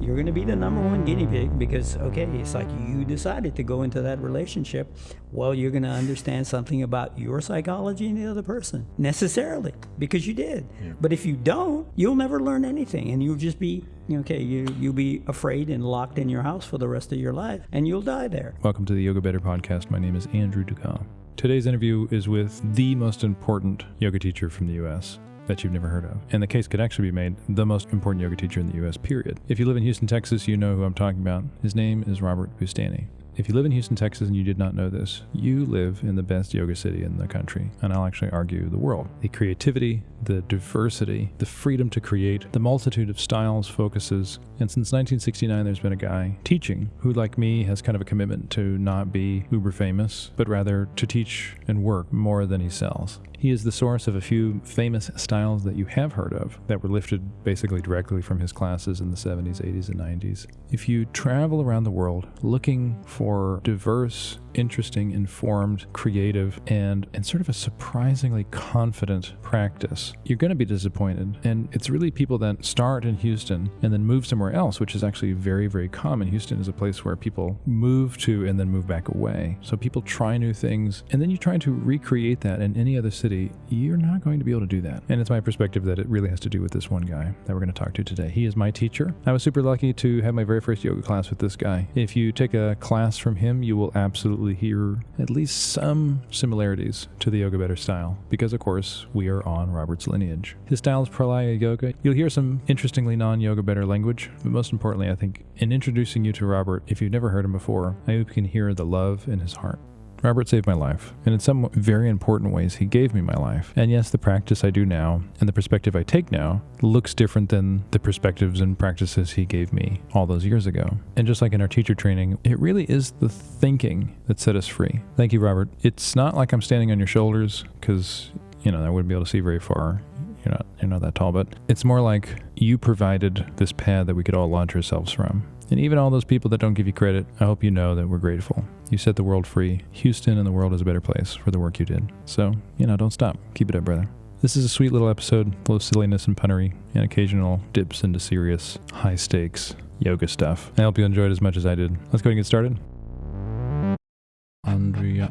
you're going to be the number one guinea pig because, okay, it's like you decided to go into that relationship. Well, you're going to understand something about your psychology and the other person necessarily because you did. Yeah. But if you don't, you'll never learn anything, and you'll just be, okay, you'll be afraid and locked in your house for the rest of your life, and you'll die there. Welcome to the Yoga Better podcast. My name is Andrew Ducal. Today's interview is with the most important yoga teacher from the U.S. that you've never heard of. And the case could actually be made the most important yoga teacher in the U.S., period. If you live in Houston, Texas, you know who I'm talking about. His name is Robert Boustany. If you live in Houston, Texas, and you did not know this, you live in the best yoga city in the country, and I'll actually argue the world. The creativity, the diversity, the freedom to create, the multitude of styles, focuses, and since 1969, there's been a guy teaching who, like me, has kind of a commitment to not be uber famous, but rather to teach and work more than he sells. He is the source of a few famous styles that you have heard of that were lifted basically directly from his classes in the 70s, 80s, and 90s. If you travel around the world looking for diverse, interesting, informed, creative, and sort of a surprisingly confident practice, you're going to be disappointed. And it's really people that start in Houston and then move somewhere else, which is actually very, very common. Houston is a place where people move to and then move back away. So people try new things, and then you try to recreate that in any other city. You're not going to be able to do that. And it's my perspective that it really has to do with this one guy that we're going to talk to today. He is my teacher. I was super lucky to have my very first yoga class with this guy. If you take a class from him, you will absolutely hear at least some similarities to the Yoga Better style, because of course we are on Robert's lineage. His style is Pralaya Yoga. You'll hear some interestingly non-Yoga Better language, but most importantly, I think, in introducing you to Robert, if you've never heard him before, I hope you can hear the love in his heart. Robert saved my life, and in some very important ways, he gave me my life. And yes, the practice I do now and the perspective I take now looks different than the perspectives and practices he gave me all those years ago. And just like in our teacher training, it really is the thinking that set us free. Thank you, Robert. It's not like I'm standing on your shoulders because, I wouldn't be able to see very far. You're not that tall, but it's more like you provided this pad that we could all launch ourselves from. And even all those people that don't give you credit, I hope you know that we're grateful. You set the world free. Houston and the world is a better place for the work you did. So, don't stop. Keep it up, brother. This is a sweet little episode full of silliness and punnery and occasional dips into serious, high-stakes yoga stuff. I hope you enjoyed as much as I did. Let's go ahead and get started. Andrea.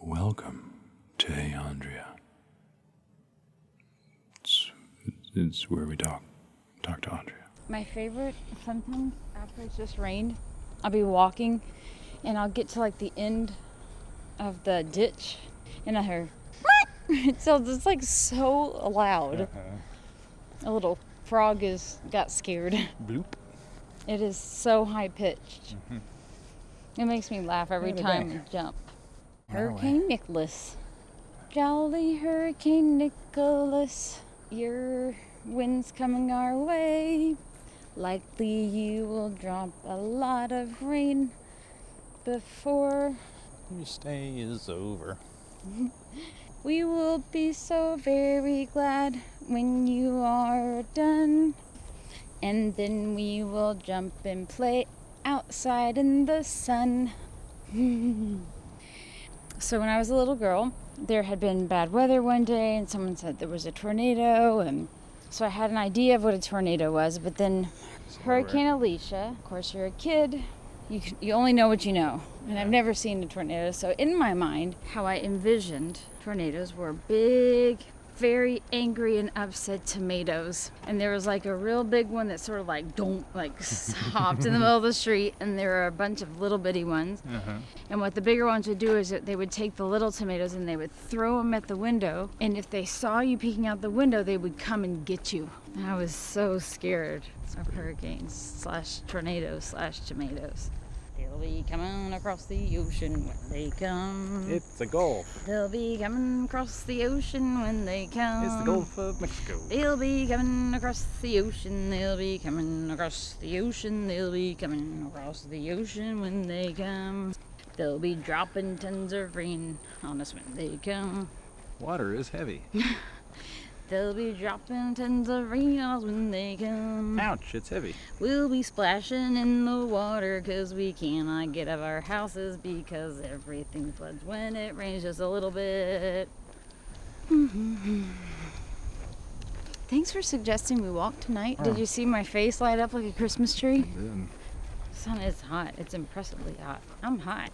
Welcome to Hey Andrea. It's where we talk to Andrea. My favorite, sometimes after it's just rained, I'll be walking and I'll get to like the end of the ditch and I hear it sounds just like so loud. A little frog got scared. Bloop. It is so high pitched. Mm-hmm. It makes me laugh every time I jump. Hurricane Nicholas. Jolly Hurricane Nicholas. Your wind's coming our way. Likely you will drop a lot of rain before your stay is over. We will be so very glad when you are done. And then we will jump and play outside in the sun. So when I was a little girl, there had been bad weather one day and someone said there was a tornado, and so I had an idea of what a tornado was, but then Hurricane Alicia, of course you're a kid, you only know what you know, and I've never seen a tornado, so in my mind, how I envisioned tornadoes were big, very angry and upset tomatoes, and there was like a real big one that sort of like stopped in the middle of the street, and there were a bunch of little bitty ones. And what the bigger ones would do is that they would take the little tomatoes and they would throw them at the window, and if they saw you peeking out the window, they would come and get you. And I was so scared of hurricanes / tornadoes / tomatoes. They'll be coming across the ocean when they come. It's the Gulf. They'll be coming across the ocean when they come. It's the Gulf of Mexico. They'll be coming across the ocean. They'll be coming across the ocean. They'll be coming across the ocean when they come. They'll be dropping tons of rain on us when they come. Water is heavy. They'll be dropping tons of rain on us when they come. Ouch, it's heavy. We'll be splashing in the water 'cause we cannot get out of our houses because everything floods when it rains just a little bit. Thanks for suggesting we walk tonight. Did you see my face light up like a Christmas tree? Then The sun is hot. It's impressively hot. I'm hot.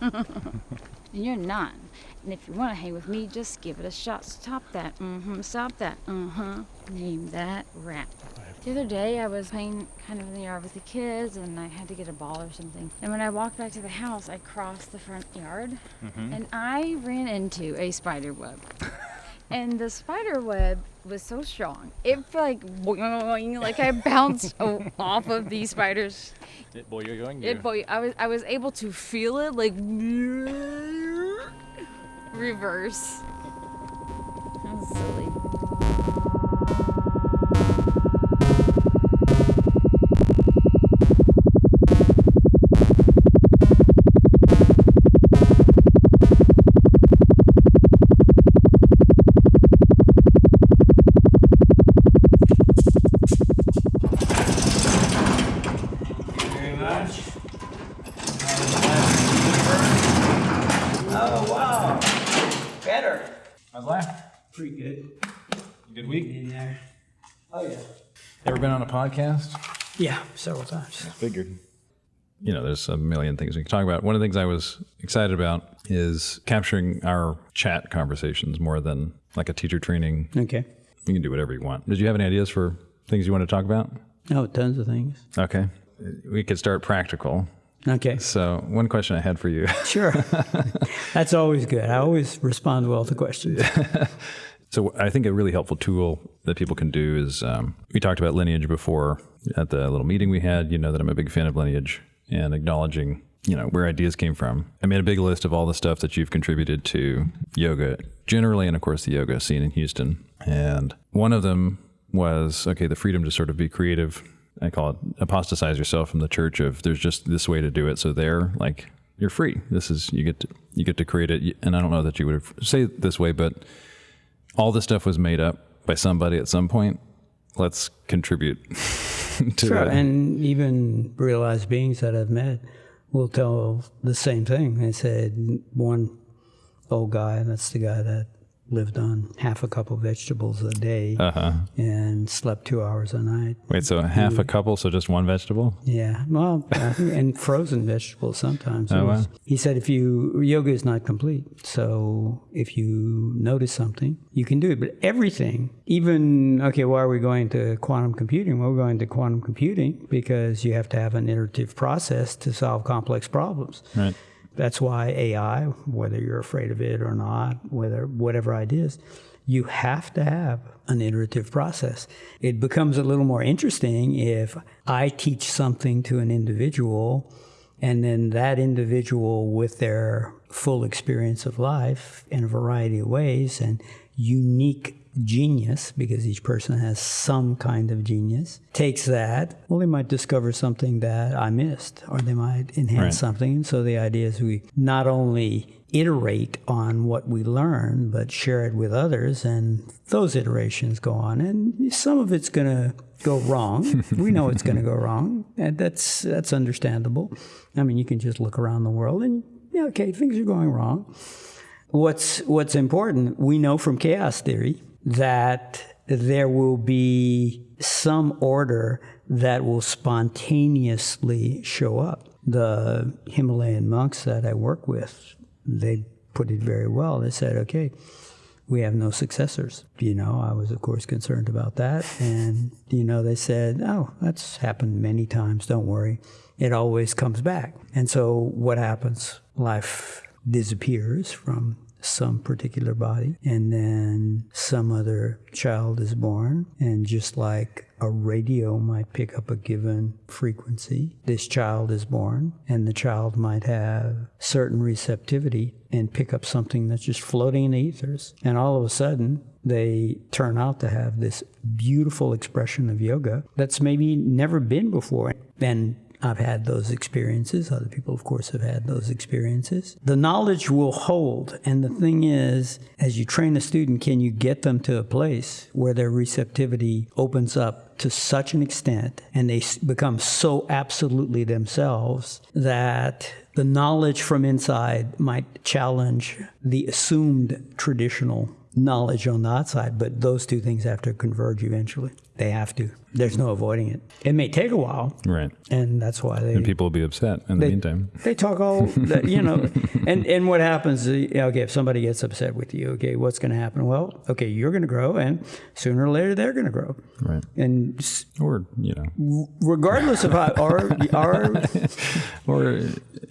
And you're not. And if you want to hang with me, just give it a shot. Stop that. Stop that. Name that rap. The other day, I was playing kind of in the yard with the kids, and I had to get a ball or something. And when I walked back to the house, I crossed the front yard, and I ran into a spider web. And the spider web was so strong. It like boing, like I bounced off of these spiders. I was able to feel it like reverse. That was silly. Oh, wow. Better. How's life? Pretty good. Good week. In there. Oh, yeah. Ever been on a podcast? Yeah, several times. Figured. You know, there's a million things we can talk about. One of the things I was excited about is capturing our chat conversations more than like a teacher training. Okay. You can do whatever you want. Did you have any ideas for things you want to talk about? Oh, tons of things. Okay. We could start practical. Okay. So one question I had for you. Sure. That's always good. I always respond well to questions. So I think a really helpful tool that people can do is, we talked about lineage before at the little meeting we had. You know that I'm a big fan of lineage and acknowledging, you know, where ideas came from. I made a big list of all the stuff that you've contributed to yoga generally, and of course the yoga scene in Houston. And one of them was, okay, the freedom to sort of be creative. I call it apostatize yourself from the church of there's just this way to do it. So there, like, you're free. This is, you get to create it. And I don't know that you would have say it this way, but all this stuff was made up by somebody at some point. Let's contribute to Sure. it. And even realized beings that I've met will tell the same thing. They said one old guy, that's the guy that lived on half a cup of vegetables a day and slept 2 hours a night. Wait, so half a couple, so just one vegetable? Yeah, well, and frozen vegetables sometimes. Oh, wow. He said yoga is not complete. So if you notice something, you can do it. But everything, even, okay, why are we going to quantum computing? Well, we're going to quantum computing because you have to have an iterative process to solve complex problems. Right. That's why AI, whether you're afraid of it or not, whatever ideas, you have to have an iterative process. It becomes a little more interesting if I teach something to an individual and then that individual with their full experience of life in a variety of ways and unique genius, because each person has some kind of genius, takes that, well, they might discover something that I missed, or they might enhance something. And so the idea is we not only iterate on what we learn, but share it with others, and those iterations go on. And some of it's going to go wrong. We know it's going to go wrong, and that's understandable. I mean, you can just look around the world and, yeah, okay, things are going wrong. What's important, we know from chaos theory that there will be some order that will spontaneously show up. The Himalayan monks that I work with, they put it very well. They said, okay, we have no successors. You know, I was, of course, concerned about that. And, you know, they said, oh, that's happened many times. Don't worry. It always comes back. And so what happens? Life disappears from some particular body, and then some other child is born, and just like a radio might pick up a given frequency, this child is born, and the child might have certain receptivity and pick up something that's just floating in the ethers, and all of a sudden they turn out to have this beautiful expression of yoga that's maybe never been before. And I've had those experiences. Other people, of course, have had those experiences. The knowledge will hold. And the thing is, as you train a student, can you get them to a place where their receptivity opens up to such an extent and they become so absolutely themselves that the knowledge from inside might challenge the assumed traditional knowledge on that side, but those two things have to converge eventually. They have to. There's no avoiding it. It may take a while. Right. And that's why And people will be upset in the meantime. They talk all, and what happens, okay, if somebody gets upset with you, okay, what's going to happen? Well, okay, you're going to grow, and sooner or later they're going to grow. Right. And or, regardless of how our or,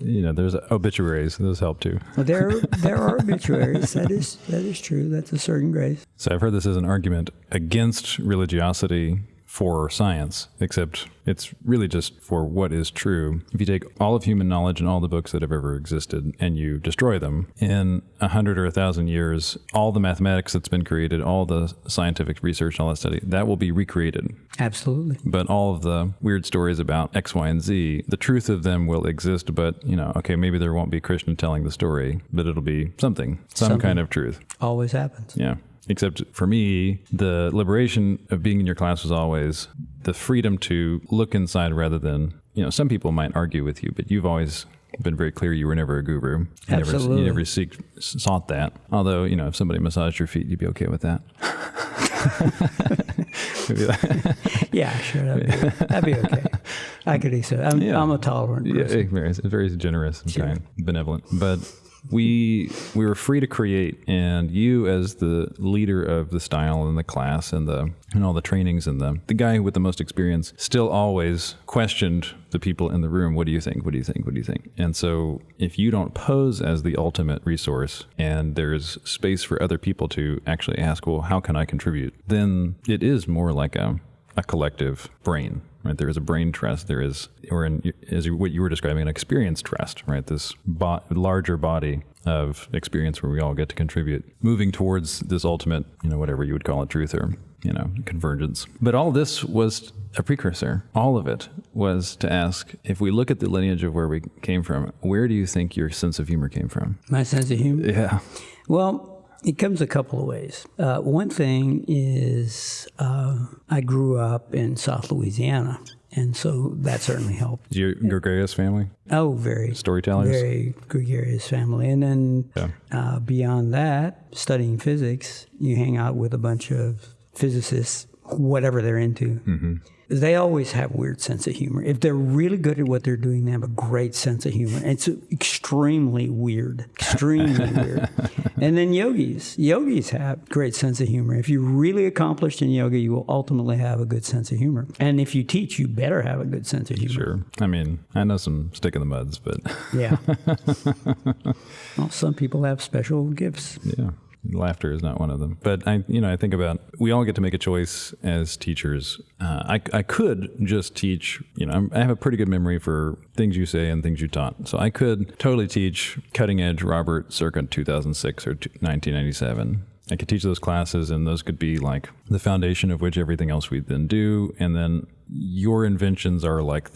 there's obituaries. Those help too. there are obituaries. That is true. That's a certain grace. So I've heard this as an argument against religiosity for science, except it's really just for what is true. If you take all of human knowledge and all the books that have ever existed and you destroy them, in 100 or 1,000 years, all the mathematics that's been created, all the scientific research and all that study, that will be recreated. Absolutely. But all of the weird stories about X, Y, and Z, the truth of them will exist, but, okay, maybe there won't be Krishna telling the story, but it'll be some kind of truth. Always happens. Yeah. Except for me, the liberation of being in your class was always the freedom to look inside rather than, some people might argue with you, but you've always been very clear you were never a guru. Absolutely. You never sought that. Although, if somebody massaged your feet, you'd be okay with that. Yeah, sure. That'd be okay. I could accept. I'm a tolerant person. Yeah, it's very generous and kind, benevolent. But we were free to create, and you as the leader of the style and the class and all the trainings and the guy with the most experience still always questioned the people in the room. What do you think? What do you think? What do you think? And so if you don't pose as the ultimate resource and there's space for other people to actually ask, well, how can I contribute? Then it is more like a collective brain. Right, there is a brain trust. There is, as what you were describing, an experience trust. Right, this larger body of experience where we all get to contribute, moving towards this ultimate, whatever you would call it, truth or convergence. But all this was a precursor. All of it was to ask: if we look at the lineage of where we came from, where do you think your sense of humor came from? My sense of humor? Yeah. Well, it comes a couple of ways. One thing is I grew up in South Louisiana, and so that certainly helped. Is your gregarious family? Oh, very. Storytellers? Very gregarious family. And then beyond that, studying physics, you hang out with a bunch of physicists, whatever they're into. Mm-hmm. They always have a weird sense of humor. If they're really good at what they're doing, they have a great sense of humor. And it's extremely weird. And then yogis have great sense of humor. If you're really accomplished in yoga, you will ultimately have a good sense of humor. And if you teach, you better have a good sense of humor. Sure. I mean, I know some stick in the muds, but... Yeah. Well, some people have special gifts. Yeah. Laughter is not one of them. But I think about, we all get to make a choice as teachers. I could just teach, I have a pretty good memory for things you say and things you taught. So I could totally teach cutting edge Robert circa 2006 or 1997. I could teach those classes, and those could be like the foundation of which everything else we then do. And then your inventions are like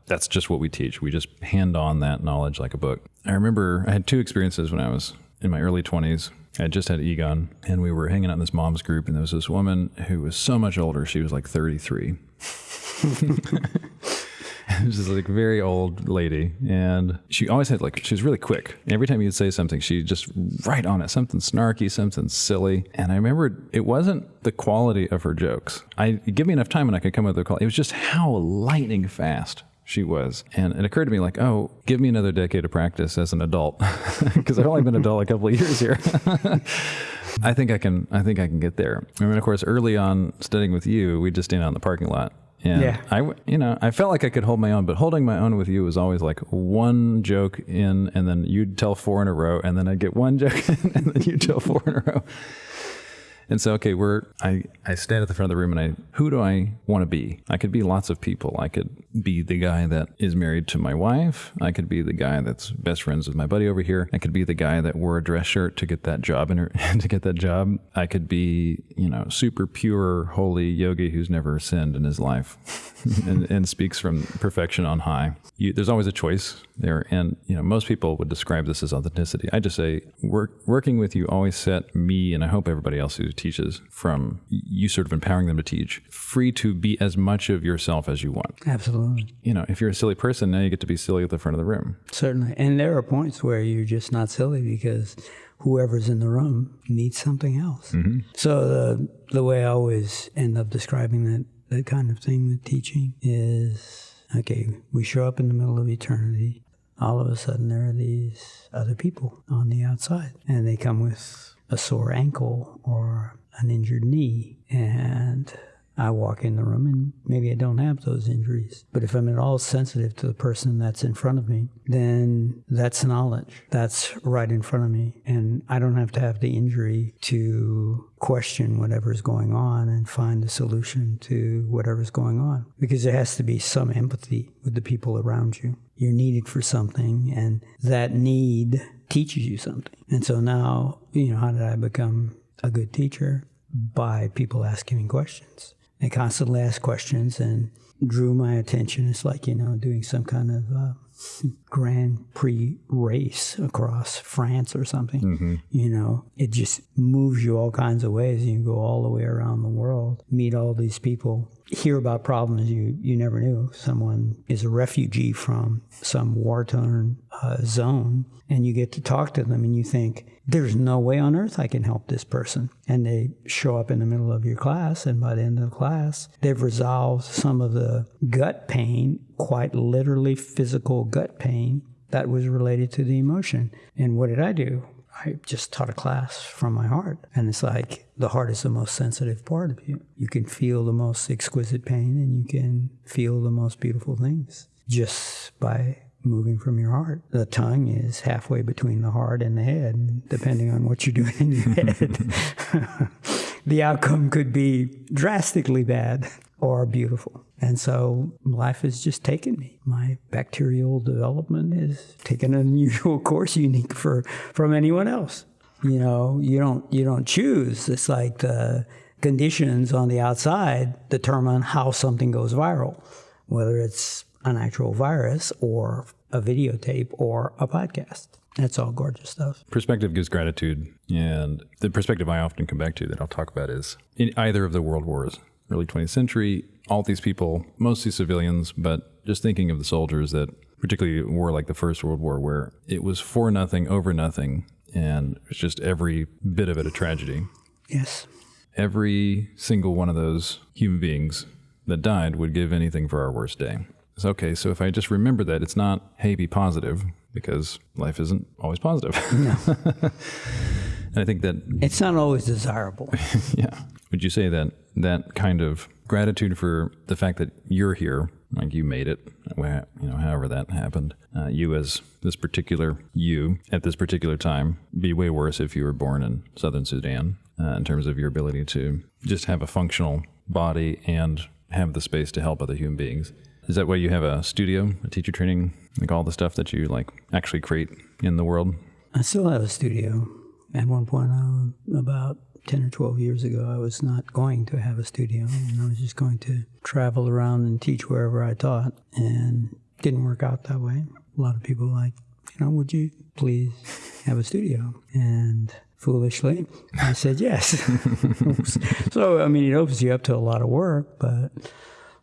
that's just what we teach. We just hand on that knowledge like a book. I remember I had two experiences when I was in my early 20s. I had just had Egon, and we were hanging out in this mom's group, and there was this woman who was so much older. She was like 33. It was just like a very old lady, and she always had she was really quick. Every time you'd say something, she'd just right on it, something snarky, something silly. And I remember it wasn't the quality of her jokes. Give me enough time and I could come up with the quality. It was just how lightning fast she was. And it occurred to me give me another decade of practice as an adult, because I've only been an adult a couple of years here. I think I can get there. I mean, of course, early on studying with you, we'd just stand out in the parking lot. And I felt like I could hold my own, but holding my own with you was always like one joke in, and then you'd tell four in a row, and then I'd get one joke in, and then you'd tell four in a row. And so, okay, I stand at the front of the room, and who do I want to be? I could be lots of people. I could be the guy that is married to my wife. I could be the guy that's best friends with my buddy over here. I could be the guy that wore a dress shirt to get that job I could be, super pure, holy yogi who's never sinned in his life and speaks from perfection on high. There's always a choice there. And, most people would describe this as authenticity. I just say working with you always set me, and I hope everybody else who's who teaches from you sort of empowering them to teach, free to be as much of yourself as you want. Absolutely. You know, if you're a silly person, now you get to be silly at the front of the room. Certainly. And there are points where you're just not silly because whoever's in the room needs something else. Mm-hmm. So the way I always end up describing that kind of thing with teaching is, okay, we show up in the middle of eternity. All of a sudden, there are these other people on the outside, and they come with a sore ankle or an injured knee, and I walk in the room, and maybe I don't have those injuries. But if I'm at all sensitive to the person that's in front of me, then that's knowledge. That's right in front of me, and I don't have to have the injury to question whatever's going on and find a solution to whatever's going on, because there has to be some empathy with the people around you. You're needed for something, and that need teaches you something. And so now, how did I become a good teacher? By people asking me questions. They constantly asked questions and drew my attention. It's like, doing some kind of Grand Prix race across France or something. Mm-hmm. It just moves you all kinds of ways. You can go all the way around the world, meet all these people, hear about problems you never knew. Someone is a refugee from some war-torn zone, and you get to talk to them, and you think, there's no way on earth I can help this person. And they show up in the middle of your class, and by the end of the class, they've resolved some of the gut pain, quite literally physical gut pain, that was related to the emotion. And what did I do? I just taught a class from my heart. And it's like the heart is the most sensitive part of you. You can feel the most exquisite pain, and you can feel the most beautiful things just by moving from your heart. The tongue is halfway between the heart and the head, depending on what you're doing in your head. The outcome could be drastically bad or beautiful. And so life has just taken me. My bacterial development has taken an unusual course, unique from anyone else. You don't choose. It's like the conditions on the outside determine how something goes viral, whether it's an actual virus or a videotape or a podcast. That's all gorgeous stuff. Perspective gives gratitude. And the perspective I often come back to that I'll talk about is in either of the world wars, early 20th century, all these people, mostly civilians, but just thinking of the soldiers that particularly a war like the First World War, where it was for nothing, over nothing, and it's just every bit of it a tragedy. Yes. Every single one of those human beings that died would give anything for our worst day. It's okay, so if I just remember that, it's not, hey, be positive, because life isn't always positive. No. And I think that... It's not always desirable. Yeah. Would you say that kind of gratitude for the fact that you're here, like you made it, however that happened, you as this particular you at this particular time, be way worse if you were born in Southern Sudan, in terms of your ability to just have a functional body and have the space to help other human beings. Is that why you have a studio, a teacher training, like all the stuff that you actually create in the world? I still have a studio. At one point, about 10 or 12 years ago, I was not going to have a studio, and I was just going to travel around and teach wherever I taught, and it didn't work out that way. A lot of people would you please have a studio? And foolishly, I said yes. So, it opens you up to a lot of work, but...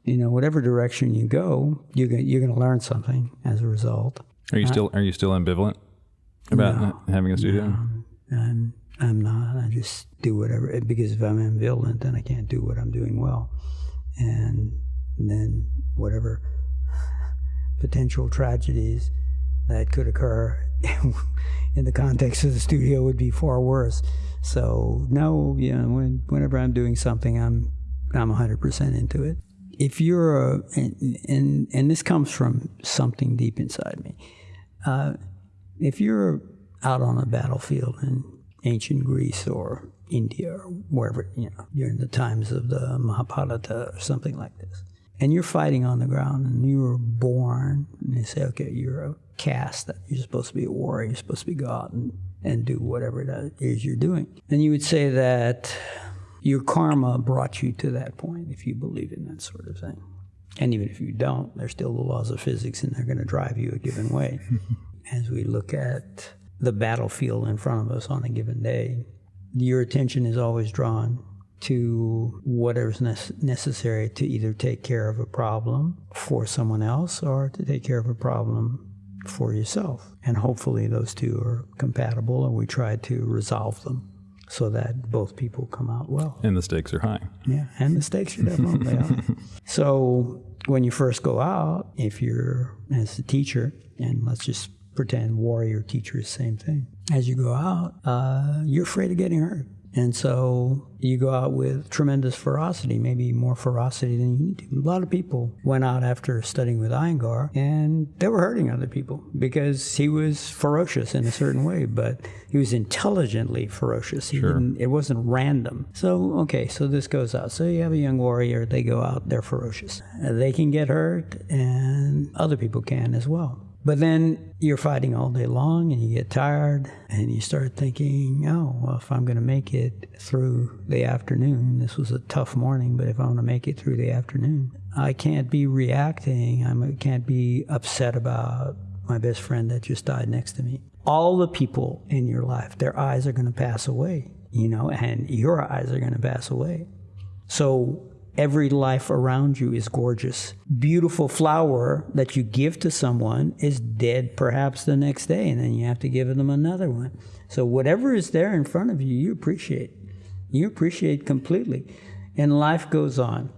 whatever direction you go, you're going to learn something as a result. Are you still ambivalent about having a studio? No, I'm not. I just do whatever, because if I'm ambivalent, then I can't do what I'm doing well, and then whatever potential tragedies that could occur in the context of the studio would be far worse. So no, whenever I'm doing something, I'm 100% into it. If you're and this comes from something deep inside me, if you're out on a battlefield in ancient Greece or India or wherever, during the times of the Mahabharata or something like this, and you're fighting on the ground and you were born, and they say, okay, you're a caste, that you're supposed to be a warrior, you're supposed to go out and do whatever it is you're doing, then you would say that your karma brought you to that point, if you believe in that sort of thing. And even if you don't, there's still the laws of physics, and they're going to drive you a given way. As we look at the battlefield in front of us on a given day, your attention is always drawn to whatever's necessary to either take care of a problem for someone else or to take care of a problem for yourself. And hopefully those two are compatible, and we try to resolve them so that both people come out well. And the stakes are high. Yeah, and the stakes are definitely high. So when you first go out, if you're as a teacher, and let's just pretend warrior teacher is the same thing. As you go out, you're afraid of getting hurt. And so you go out with tremendous ferocity, maybe more ferocity than you need to. A lot of people went out after studying with Iyengar, and they were hurting other people because he was ferocious in a certain way, but he was intelligently ferocious. It wasn't random. So this goes out. So you have a young warrior, they go out, they're ferocious. They can get hurt, and other people can as well. But then you're fighting all day long and you get tired and you start thinking, if I'm going to make it through the afternoon, this was a tough morning, but if I want to make it through the afternoon, I can't be reacting. I can't be upset about my best friend that just died next to me. All the people in your life, their eyes are going to pass away, and your eyes are going to pass away. So every life around you is gorgeous. Beautiful flower that you give to someone is dead perhaps the next day, and then you have to give them another one. So whatever is there in front of you, you appreciate. You appreciate completely. And life goes on.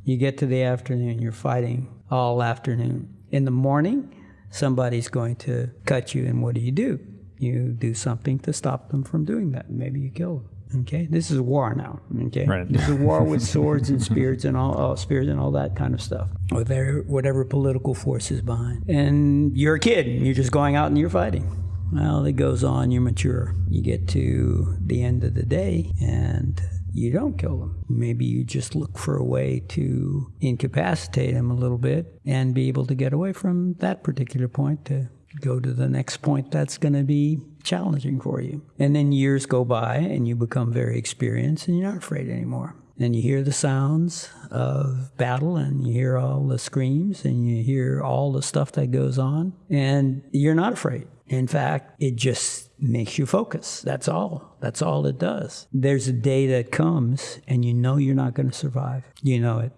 You get to the afternoon, you're fighting all afternoon. In the morning, somebody's going to cut you, and what do? You do something to stop them from doing that. Maybe you kill them. Okay, this is a war now. Okay, right. This is a war with swords and spears and all that kind of stuff. Whatever political force is behind. And you're a kid. You're just going out and you're fighting. Well, it goes on. You're mature. You get to the end of the day and you don't kill them. Maybe you just look for a way to incapacitate them a little bit and be able to get away from that particular point to go to the next point that's going to be challenging for you. And then years go by and you become very experienced and you're not afraid anymore. And you hear the sounds of battle and you hear all the screams and you hear all the stuff that goes on and you're not afraid. In fact, it just makes you focus. That's all. That's all it does. There's a day that comes and you know you're not going to survive. You know it.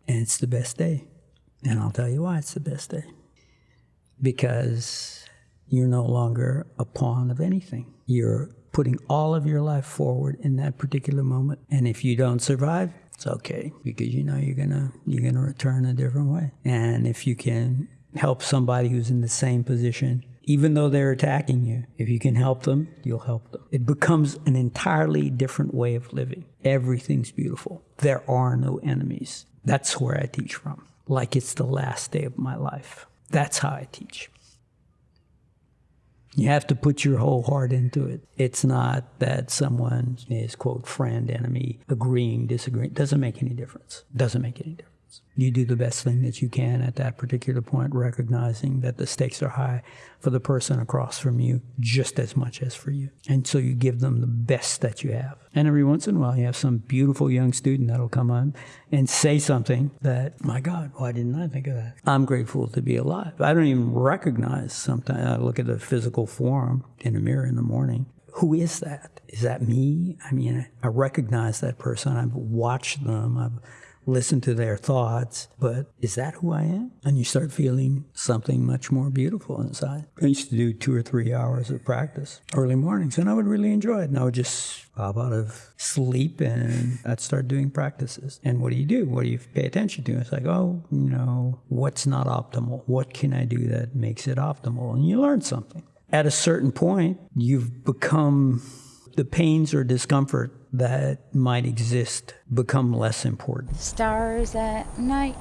And it's the best day. And I'll tell you why it's the best day. Because you're no longer a pawn of anything. You're putting all of your life forward in that particular moment. And if you don't survive, it's okay, because you know you're gonna return a different way. And if you can help somebody who's in the same position, even though they're attacking you, if you can help them, you'll help them. It becomes an entirely different way of living. Everything's beautiful. There are no enemies. That's where I teach from. Like it's the last day of my life. That's how I teach. You have to put your whole heart into it. It's not that someone is, quote, friend, enemy, agreeing, disagreeing. It doesn't make any difference. It doesn't make any difference. You do the best thing that you can at that particular point, recognizing that the stakes are high for the person across from you just as much as for you. And so you give them the best that you have. And every once in a while, you have some beautiful young student that'll come on and say something that, my God, why didn't I think of that? I'm grateful to be alive. I don't even recognize sometimes. I look at the physical form in the mirror in the morning. Who is that? Is that me? I mean, I recognize that person. I've watched them. I've listen to their thoughts, but is that who I am? And you start feeling something much more beautiful inside. I used to do 2 or 3 hours of practice early mornings, and I would really enjoy it. And I would just pop out of sleep, and I'd start doing practices. And what do? What do you pay attention to? It's like, what's not optimal? What can I do that makes it optimal? And you learn something. At a certain point, you've become the pains or discomfort that might exist become less important. Stars at night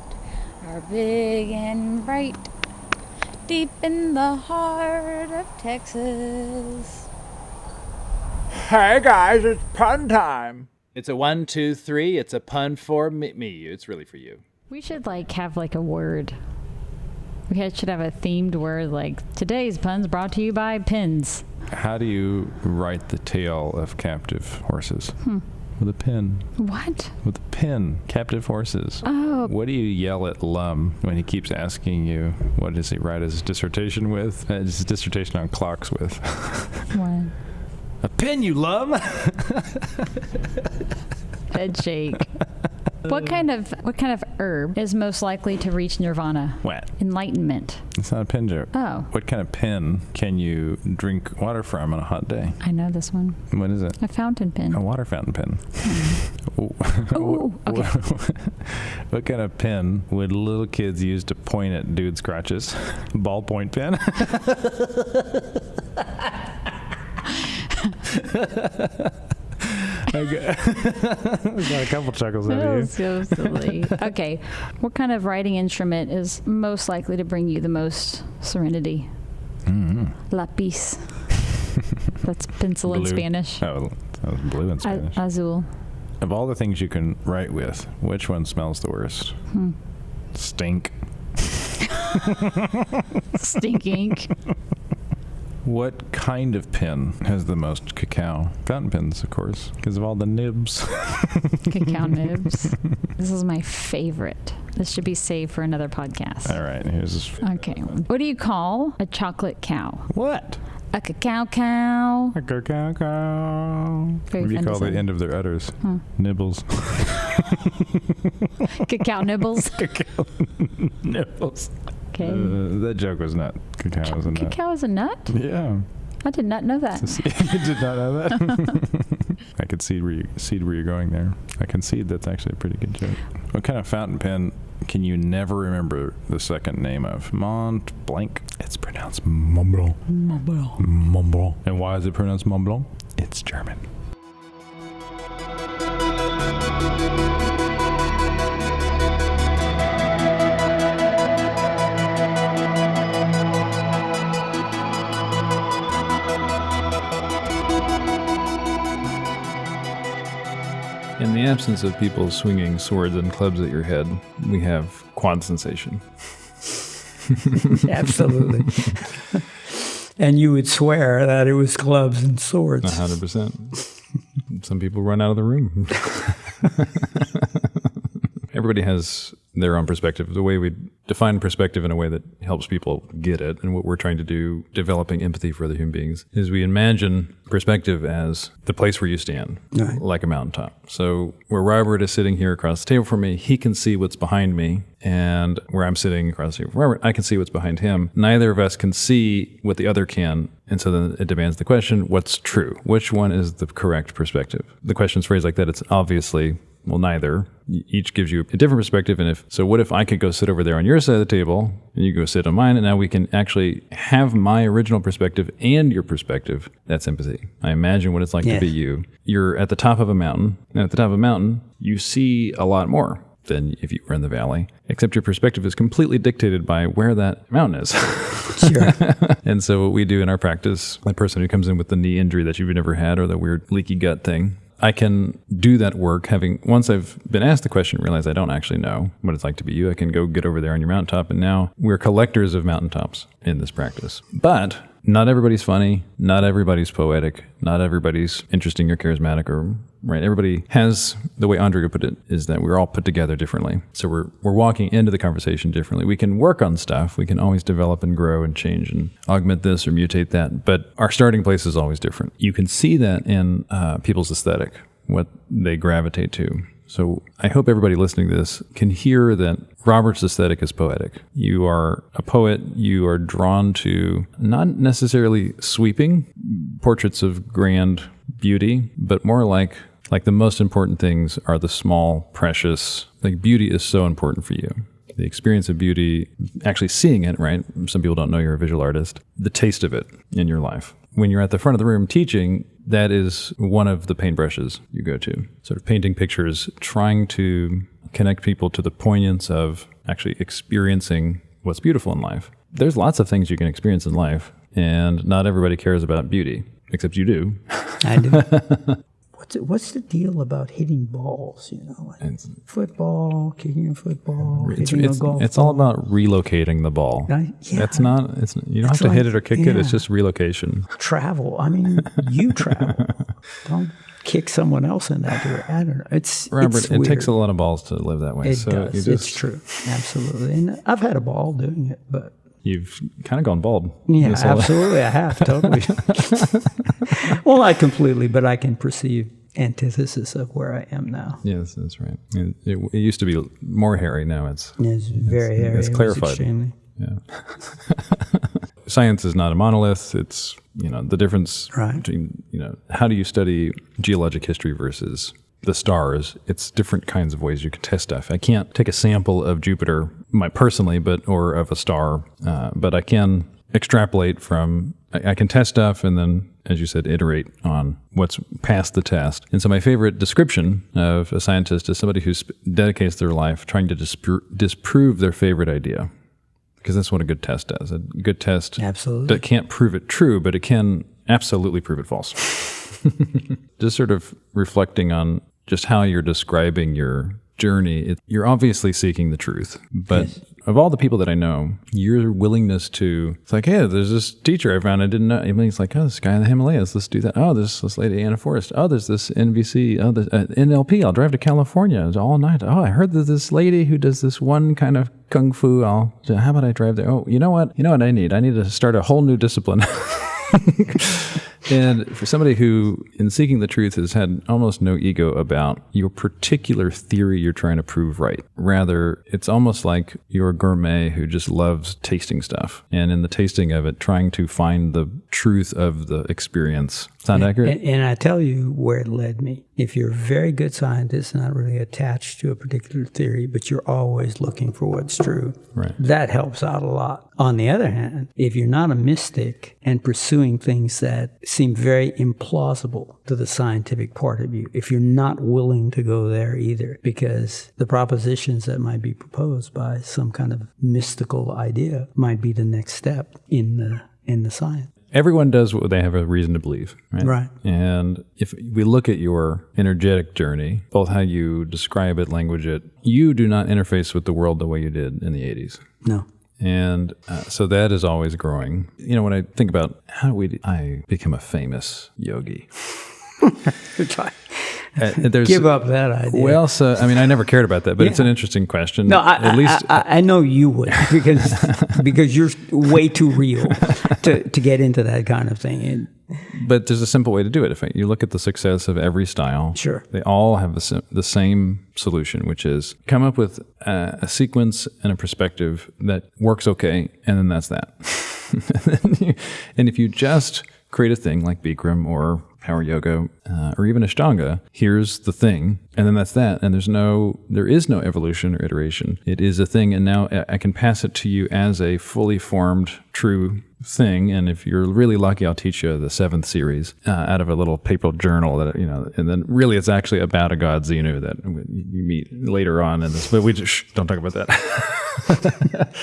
are big and bright, deep in the heart of Texas. Hey guys, it's pun time. It's a 1, 2, 3. It's a pun for me. It's really for you. We should have a word. We should have a themed word like today's pun's brought to you by pins. How do you write the tale of captive horses? With a pin. What? With a pin. Captive horses. Oh. What do you yell at Lum when he keeps asking you, what does he write his dissertation with? His dissertation on clocks with. What? A pin you love? Head shake. What kind of herb is most likely to reach nirvana? What? Enlightenment. It's not a pin joke. Oh. What kind of pin can you drink water from on a hot day? I know this one. What is it? A fountain pen. A water fountain pen. Oh, okay. What kind of pen would little kids use to point at dudes' crotches? Ballpoint pen? Okay. We got a couple chuckles out of you. So silly. Okay. What kind of writing instrument is most likely to bring you the most serenity? Lapis. That's pencil in Blue. Spanish. Oh, that was blue in Spanish. Azul. Of all the things you can write with, which one smells the worst? Stink. Stink ink. What kind of pen has the most cacao? Fountain pens, of course, because of all the nibs. Cacao nibs. This is my favorite. This should be saved for another podcast. All right, here's... Okay. What do you call a chocolate cow? What? A cacao cow. A cacao cow. Very What do you fun call to the say. end of their udders? Nibbles. Cacao nibbles. Cacao nibbles. Okay. That joke was not cacao is a nut. Cacao is a nut? Yeah. I did not know that. You did not know that? I could see where you're going there. I concede that's actually a pretty good joke. What kind of fountain pen can you never remember the second name of? Mont Blanc. It's pronounced Mont Blanc. Mont Blanc. Mont Blanc. And why is it pronounced Mont Blanc? It's German. In the absence of people swinging swords and clubs at your head, we have quad sensation. Absolutely. And you would swear that it was clubs and swords. 100%. Some people run out of the room. Everybody has their own perspective. The way we define perspective in a way that helps people get it, and what we're trying to do, developing empathy for other human beings, is we imagine perspective as the place where you stand, Right. like a mountaintop. So where Robert is sitting here across the table from me, he can see what's behind me, and where I'm sitting across the table from Robert, I can see what's behind him. Neither of us can see what the other can, and so then it demands the question, what's true? Which one is the correct perspective? The question's phrased like that, it's obviously, well, neither. Each gives you a different perspective. And what if I could go sit over there on your side of the table and you go sit on mine, and now we can actually have my original perspective and your perspective? That's empathy. I imagine what it's like to be you. You're at the top of a mountain, and at the top of a mountain, you see a lot more than if you were in the valley, except your perspective is completely dictated by where that mountain is. Sure. And so what we do in our practice, the person who comes in with the knee injury that you've never had, or the weird leaky gut thing, I can do that work once I've been asked the question, realize I don't actually know what it's like to be you. I can go get over there on your mountaintop, and now we're collectors of mountaintops in this practice. But not everybody's funny, not everybody's poetic, not everybody's interesting or charismatic, or right. Everybody has, the way Andre would put it, is that we're all put together differently. So we're walking into the conversation differently. We can work on stuff. We can always develop and grow and change and augment this or mutate that. But our starting place is always different. You can see that in people's aesthetic, what they gravitate to. So I hope everybody listening to this can hear that Robert's aesthetic is poetic. You are a poet. You are drawn to not necessarily sweeping portraits of grand beauty, but more like the most important things are the small, precious, like beauty is so important for you. The experience of beauty, actually seeing it, right? Some people don't know you're a visual artist. The taste of it in your life. When you're at the front of the room teaching, that is one of the paintbrushes you go to. Sort of painting pictures, trying to connect people to the poignance of actually experiencing what's beautiful in life. There's lots of things you can experience in life, and not everybody cares about beauty, except you do. I do. What's the deal about hitting balls? Like football, kicking a football, hitting a golf it's ball. all about relocating the ball. You don't have to hit it or kick it. It's just relocation. Travel. I mean, you travel. Don't kick someone else in that direction. I don't know. Robert, it's it weird. takes a lot of balls to live that way. It does. It's true. Absolutely. And I've had a ball doing it, but you've kind of gone bald. Yeah, This whole- absolutely. I have, totally. Well, not completely, but I can perceive antithesis of where I am now. Yes, that's right. It used to be more hairy. Now it's It's very hairy. it's It was clarified. extremely. Yeah. Science is not a monolith. It's, the difference Right. between, how do you study geologic history versus the stars? It's different kinds of ways you can test stuff. I can't take a sample of Jupiter, personally, or of a star, but I can extrapolate from, I can test stuff and then, as you said, iterate on what's past the test. And so my favorite description of a scientist is somebody who dedicates their life trying to disprove their favorite idea. Because that's what a good test does. A good test Absolutely. that can't prove it true, but it can absolutely prove it false. Just sort of reflecting on just how you're describing your journey. You're obviously seeking the truth, but Yes. of all the people that I know, your willingness to, it's like, hey, there's this teacher I found I didn't know. I mean, it's like, oh, this guy in the Himalayas, let's do that. Oh, there's this lady, Anna Forrest. Oh, there's this NBC. Oh, there's NLP. I'll drive to California all night. Oh, I heard that this lady who does this one kind of kung fu. How about I drive there? Oh, you know what? You know what I need? I need to start a whole new discipline. And for somebody who, in seeking the truth, has had almost no ego about your particular theory you're trying to prove right. Rather, it's almost like you're a gourmet who just loves tasting stuff. And in the tasting of it, trying to find the truth of the experience. Sound accurate? And I tell you where it led me. If you're a very good scientist, not really attached to a particular theory, but you're always looking for what's true, Right. that helps out a lot. On the other hand, if you're not a mystic and pursuing things that seem very implausible to the scientific part of you, if you're not willing to go there either, because the propositions that might be proposed by some kind of mystical idea might be the next step in the science. Everyone does what they have a reason to believe, right? Right. And if we look at your energetic journey, both how you describe it, language it, you do not interface with the world the way you did in the 80s. No. And so that is always growing. When I think about I become a famous yogi. Give up that idea. Well, so I never cared about that, but it's an interesting question. No, at least I know you would because you're way too real to get into that kind of thing. But there's a simple way to do it. If you look at the success of every style, Sure. they all have the same solution, which is come up with a sequence and a perspective that works okay, and then that's that. And if you just create a thing like Bikram or Power Yoga or even Ashtanga, here's the thing, and then that's that. And there is no evolution or iteration. It is a thing, and now I can pass it to you as a fully formed, true thing. And if you're really lucky, I'll teach you the 7th series out of a little paper journal that, and then really it's actually about a god Xenu that you meet later on in this, but we just don't talk about that.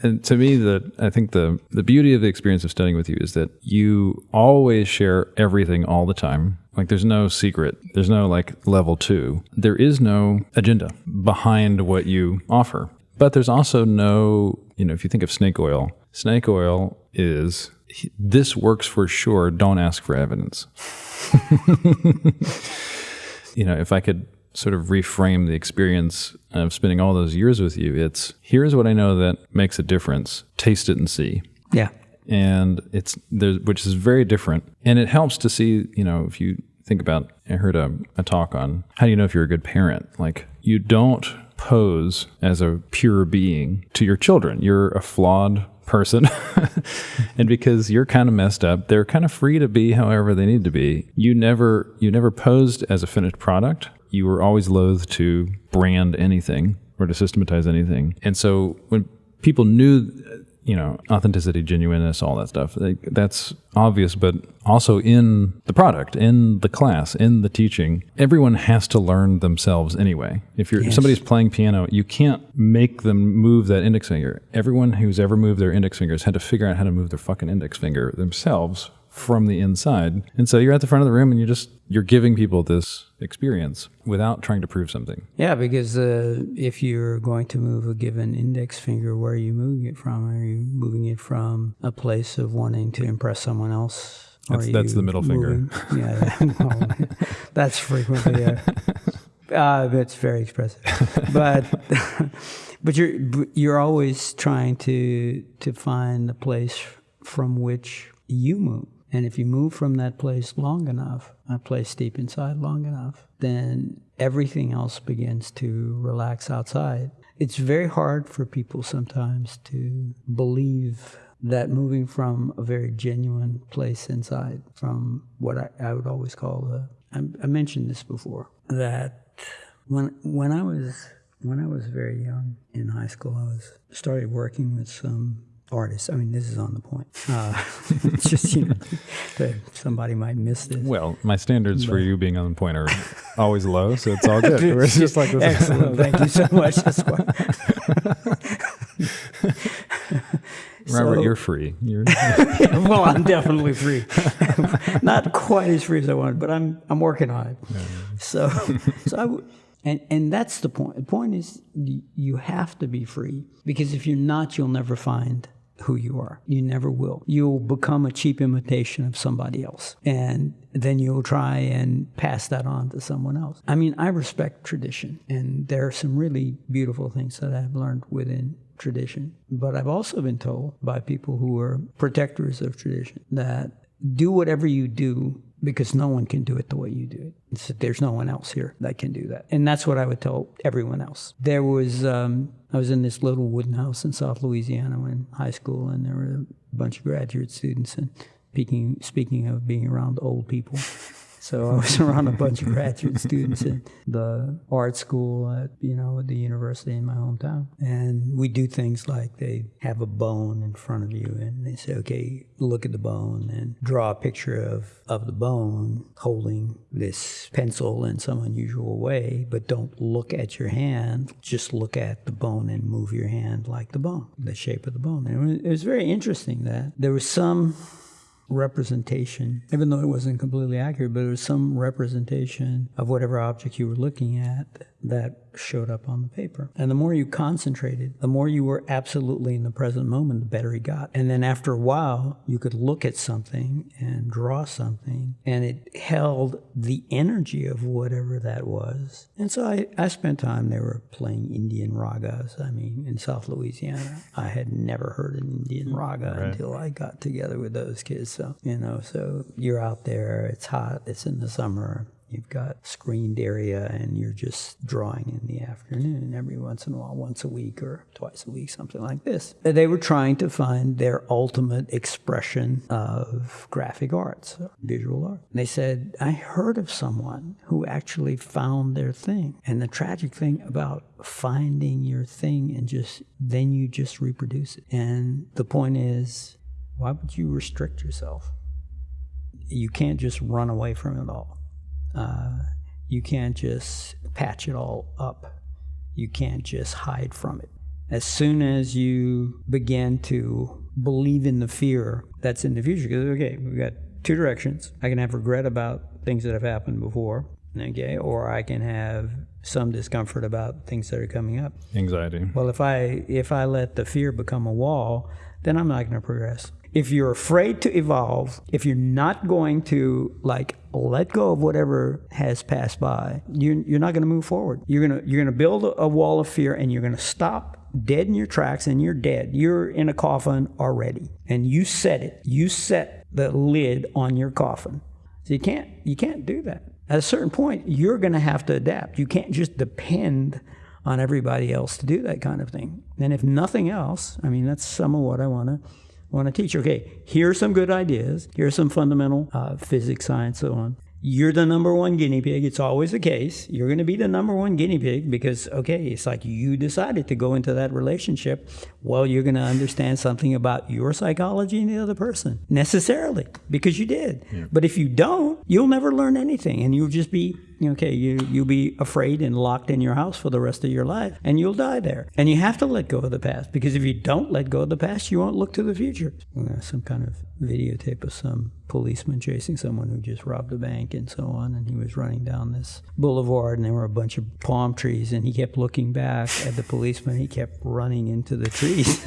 And to me, I think the beauty of the experience of studying with you is that you always share everything all the time. Like there's no secret. There's no level 2. There is no agenda behind what you offer. But there's also no, if you think of snake oil is, this works for sure, don't ask for evidence. If I could sort of reframe the experience of spending all those years with you, it's here's what I know that makes a difference. Taste it and see. Yeah. And which is very different. And it helps to see, if you think about, I heard a talk on how do you know if you're a good parent? You don't pose as a pure being to your children. You're a flawed person. And because you're kind of messed up, they're kind of free to be however they need to be. You never posed as a finished product. You were always loath to brand anything or to systematize anything. And so when people knew, authenticity, genuineness, all that stuff, that's obvious, but also in the product, in the class, in the teaching, everyone has to learn themselves anyway. If somebody's playing piano, you can't make them move that index finger. Everyone who's ever moved their index fingers had to figure out how to move their fucking index finger themselves from the inside. And so you're at the front of the room and you're giving people this experience without trying to prove something. Yeah, because if you're going to move a given index finger, where are you moving it from? Are you moving it from a place of wanting to impress someone else? That's the middle finger. Yeah, well, that's frequently, it's very expressive. But you're always trying to find the place from which you move. And if you move from that place long enough, a place deep inside long enough, then everything else begins to relax outside. It's very hard for people sometimes to believe that moving from a very genuine place inside, from what I would always call I mentioned this before, that when I was very young in high school, started working with some artists. I mean, this is on the point. It's just, that somebody might miss this. Well, my standards for you being on the point are always low, so it's all good. It's just like this. Excellent. Thank you so much. Robert, you're free. Well, I'm definitely free. Not quite as free as I wanted, but I'm working on it. Yeah. And that's the point. The point is you have to be free, because if you're not, you'll never find who you are. You never will. You'll become a cheap imitation of somebody else, and then you'll try and pass that on to someone else. I mean, I respect tradition, and there are some really beautiful things that I've learned within tradition. But I've also been told by people who are protectors of tradition that do whatever you do, because no one can do it the way you do it. There's no one else here that can do that. And that's what I would tell everyone else. There was, I was in this little wooden house in South Louisiana in high school, and there were a bunch of graduate students. And speaking of being around old people, so I was around a bunch of graduate students in the art school at the university in my hometown. And we do things like they have a bone in front of you, and they say, okay, look at the bone and draw a picture of the bone holding this pencil in some unusual way, but don't look at your hand. Just look at the bone and move your hand like the bone, the shape of the bone. And it was very interesting that there was some representation, even though it wasn't completely accurate, but it was some representation of whatever object you were looking at that showed up on the paper. And the more you concentrated, the more you were absolutely in the present moment, the better it got. And then after a while, you could look at something and draw something, and it held the energy of whatever that was. And so I spent time, they were playing Indian ragas. I mean, in South Louisiana, I had never heard an Indian raga until I got together with those kids. So, so you're out there, it's hot, it's in the summer. You've got screened area, and you're just drawing in the afternoon every once in a while, once a week or twice a week, something like this. They were trying to find their ultimate expression of graphic arts, visual art. And they said, I heard of someone who actually found their thing. And the tragic thing about finding your thing and then you just reproduce it. And the point is, why would you restrict yourself? You can't just run away from it all. You can't just patch it all up. You can't just hide from it. As soon as you begin to believe in the fear that's in the future, because, okay, we've got two directions. I can have regret about things that have happened before, okay, or I can have some discomfort about things that are coming up. Anxiety. Well, if I let the fear become a wall, then I'm not going to progress. If you're afraid to evolve, if you're not going to let go of whatever has passed by, you're not going to move forward. You're going to build a wall of fear, and you're going to stop dead in your tracks, and you're dead. You're in a coffin already, and you set it. You set the lid on your coffin. So you can't do that. At a certain point, you're going to have to adapt. You can't just depend on everybody else to do that kind of thing. And if nothing else, I mean, that's some of what I want to teach. Okay, here's some good ideas. Here's some fundamental physics, science, so on. You're the number one guinea pig. It's always the case. You're going to be the number one guinea pig because, okay, it's like you decided to go into that relationship. Well, you're going to understand something about your psychology and the other person necessarily because you did. Yeah. But if you don't, you'll never learn anything, and you'll just be, okay, you'll be afraid and locked in your house for the rest of your life, and you'll die there. And you have to let go of the past, because if you don't let go of the past, you won't look to the future. Some kind of videotape of some policeman chasing someone who just robbed a bank and so on, and he was running down this boulevard, and there were a bunch of palm trees, and he kept looking back at the policeman. He kept running into the trees.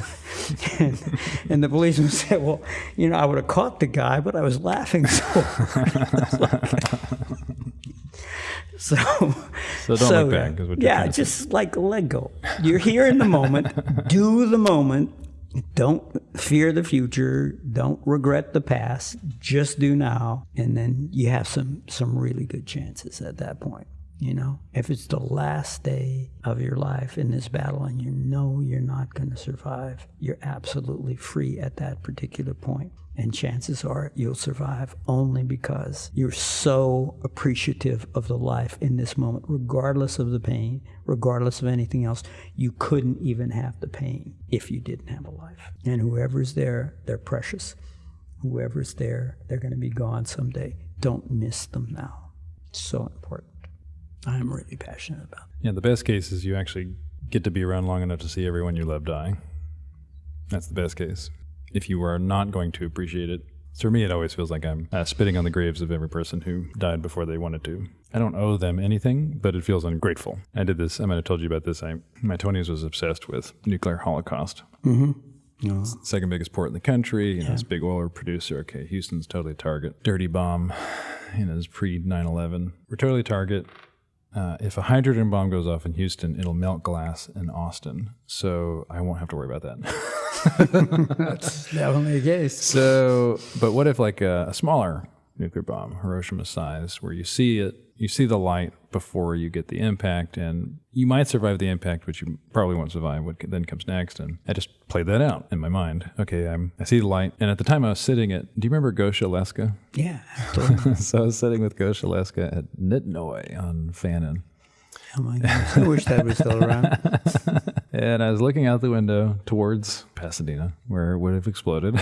and the policeman said, well, I would have caught the guy, but I was laughing so hard. So don't look back is what you're yeah, trying to say. just like let go. You're here in the moment. Do the moment. Don't fear the future. Don't regret the past. Just do now, and then you have some really good chances at that point. You know, if it's the last day of your life in this battle and you know you're not going to survive, you're absolutely free at that particular point. And chances are you'll survive only because you're so appreciative of the life in this moment, regardless of the pain, regardless of anything else. You couldn't even have the pain if you didn't have a life. And whoever's there, they're precious. Whoever's there, they're going to be gone someday. Don't miss them now. It's so important. I'm really passionate about it. Yeah, the best case is you actually get to be around long enough to see everyone you love die. That's the best case. If you are not going to appreciate it, for me, it always feels like I'm spitting on the graves of every person who died before they wanted to. I don't owe them anything, but it feels ungrateful. I did this, I might have told you about this. In my 20s was obsessed with nuclear holocaust. Mm-hmm. Second biggest port in the country, this big oil producer. Okay, Houston's totally target. Dirty bomb, it's pre 9/11. We're totally target. If a hydrogen bomb goes off in Houston, it'll melt glass in Austin. So I won't have to worry about that. That's definitely the case. So, but what if like a smaller nuclear bomb, Hiroshima size, where you see it, you see the light before you get the impact, and you might survive the impact, but you probably won't survive what then comes next. And I just played that out in my mind. Okay, I see the light. And at the time I was sitting at, do you remember Gosha Leska? Yeah, absolutely. So I was sitting with Gosha Leska at Nitnoy on Fannin. Oh my gosh, I wish that was still around. And I was looking out the window towards Pasadena, where it would have exploded.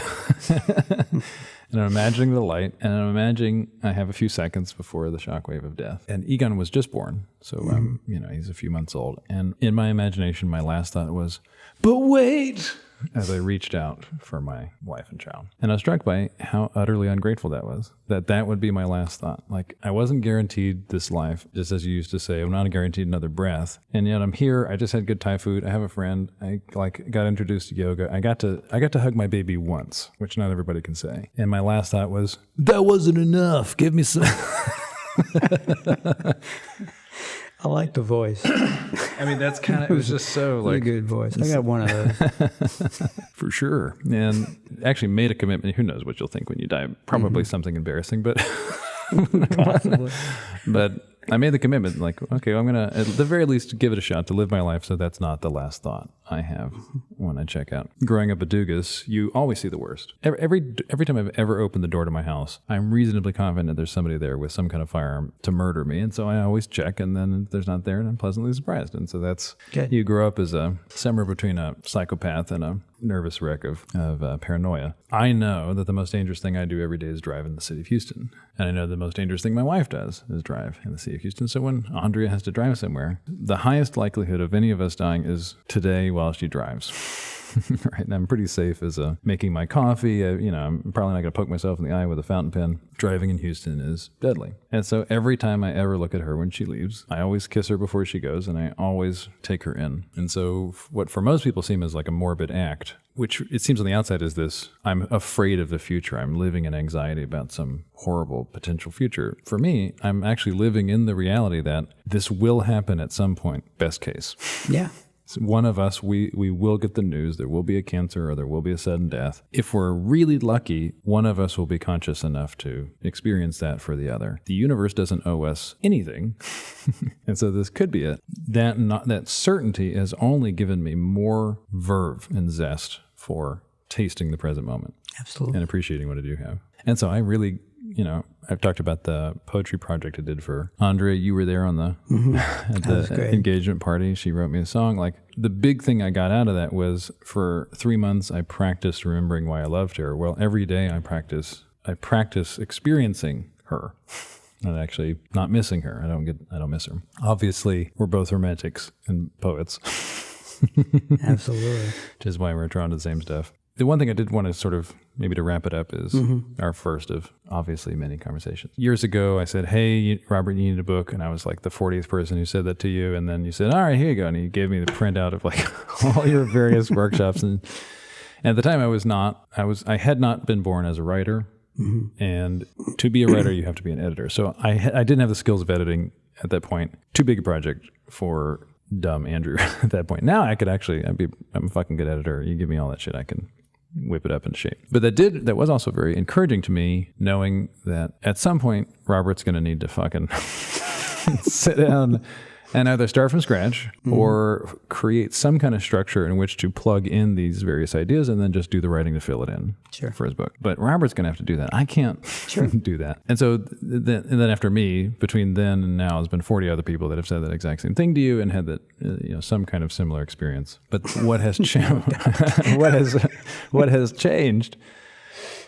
And I'm imagining the light, and I'm imagining I have a few seconds before the shockwave of death. And Egon was just born, so he's a few months old. And in my imagination, my last thought was, "But wait!" as I reached out for my wife and child. And I was struck by how utterly ungrateful that was, that would be my last thought. Like, I wasn't guaranteed this life, just as you used to say, I'm not guaranteed another breath. And yet I'm here, I just had good Thai food, I have a friend, I got introduced to yoga, I got to hug my baby once, which not everybody can say. And my last thought was, that wasn't enough, give me some... I like the voice. I mean, that's kind of, it was just so like... a good voice. I got one of those. For sure. And actually made a commitment. Who knows what you'll think when you die? Probably something embarrassing, but... Possibly. But I made the commitment, like, okay, I'm going to, at the very least, give it a shot to live my life so that's not the last thought I have when I check out. Growing up at Dugas, you always see the worst. Every time I've ever opened the door to my house, I'm reasonably confident there's somebody there with some kind of firearm to murder me. And so I always check, and then if there's not there, and I'm pleasantly surprised. And so that's, Good. You grow up as somewhere between a psychopath and a nervous wreck of paranoia. I know that the most dangerous thing I do every day is drive in the city of Houston. And I know the most dangerous thing my wife does is drive in the city of Houston. So when Andrea has to drive somewhere, the highest likelihood of any of us dying is today while she drives. Right, and I'm pretty safe as making my coffee. I'm probably not going to poke myself in the eye with a fountain pen. Driving in Houston is deadly. And so every time I ever look at her when she leaves, I always kiss her before she goes, and I always take her in. And so what for most people seem as like a morbid act, which it seems on the outside is this, I'm afraid of the future. I'm living in anxiety about some horrible potential future. For me, I'm actually living in the reality that this will happen at some point, best case. Yeah. So one of us, we will get the news, there will be a cancer or there will be a sudden death. If we're really lucky, one of us will be conscious enough to experience that for the other. The universe doesn't owe us anything. And so this could be it. That certainty has only given me more verve and zest for tasting the present moment. Absolutely. And appreciating what I do have. And so I really, I've talked about the poetry project I did for Andrea. You were there on the at the engagement party. She wrote me a song. Like, the big thing I got out of that was for 3 months I practiced remembering why I loved her. Well, every day I practice experiencing her. And actually not missing her. I don't miss her. Obviously, we're both romantics and poets. Absolutely. Which is why we're drawn to the same stuff. The one thing I did want to sort of, maybe to wrap it up, is our first of obviously many conversations. Years ago, I said, hey, Robert, you need a book. And I was like the 40th person who said that to you. And then you said, all right, here you go. And you gave me the printout of like all your various workshops. And at the time I had not been born as a writer. And to be a writer, you have to be an editor. So I didn't have the skills of editing at that point too big a project for dumb Andrew at that point. Now I could actually, I'm a fucking good editor. You give me all that shit, I can whip it up into shape. But that was also very encouraging to me, knowing that at some point Robert's going to need to fucking sit down and either start from scratch or create some kind of structure in which to plug in these various ideas and then just do the writing to fill it in for his book. But Robert's going to have to do that. I can't do that. And so then after me, between then and now, there's been 40 other people that have said that exact same thing to you and had that some kind of similar experience. But what has what has changed?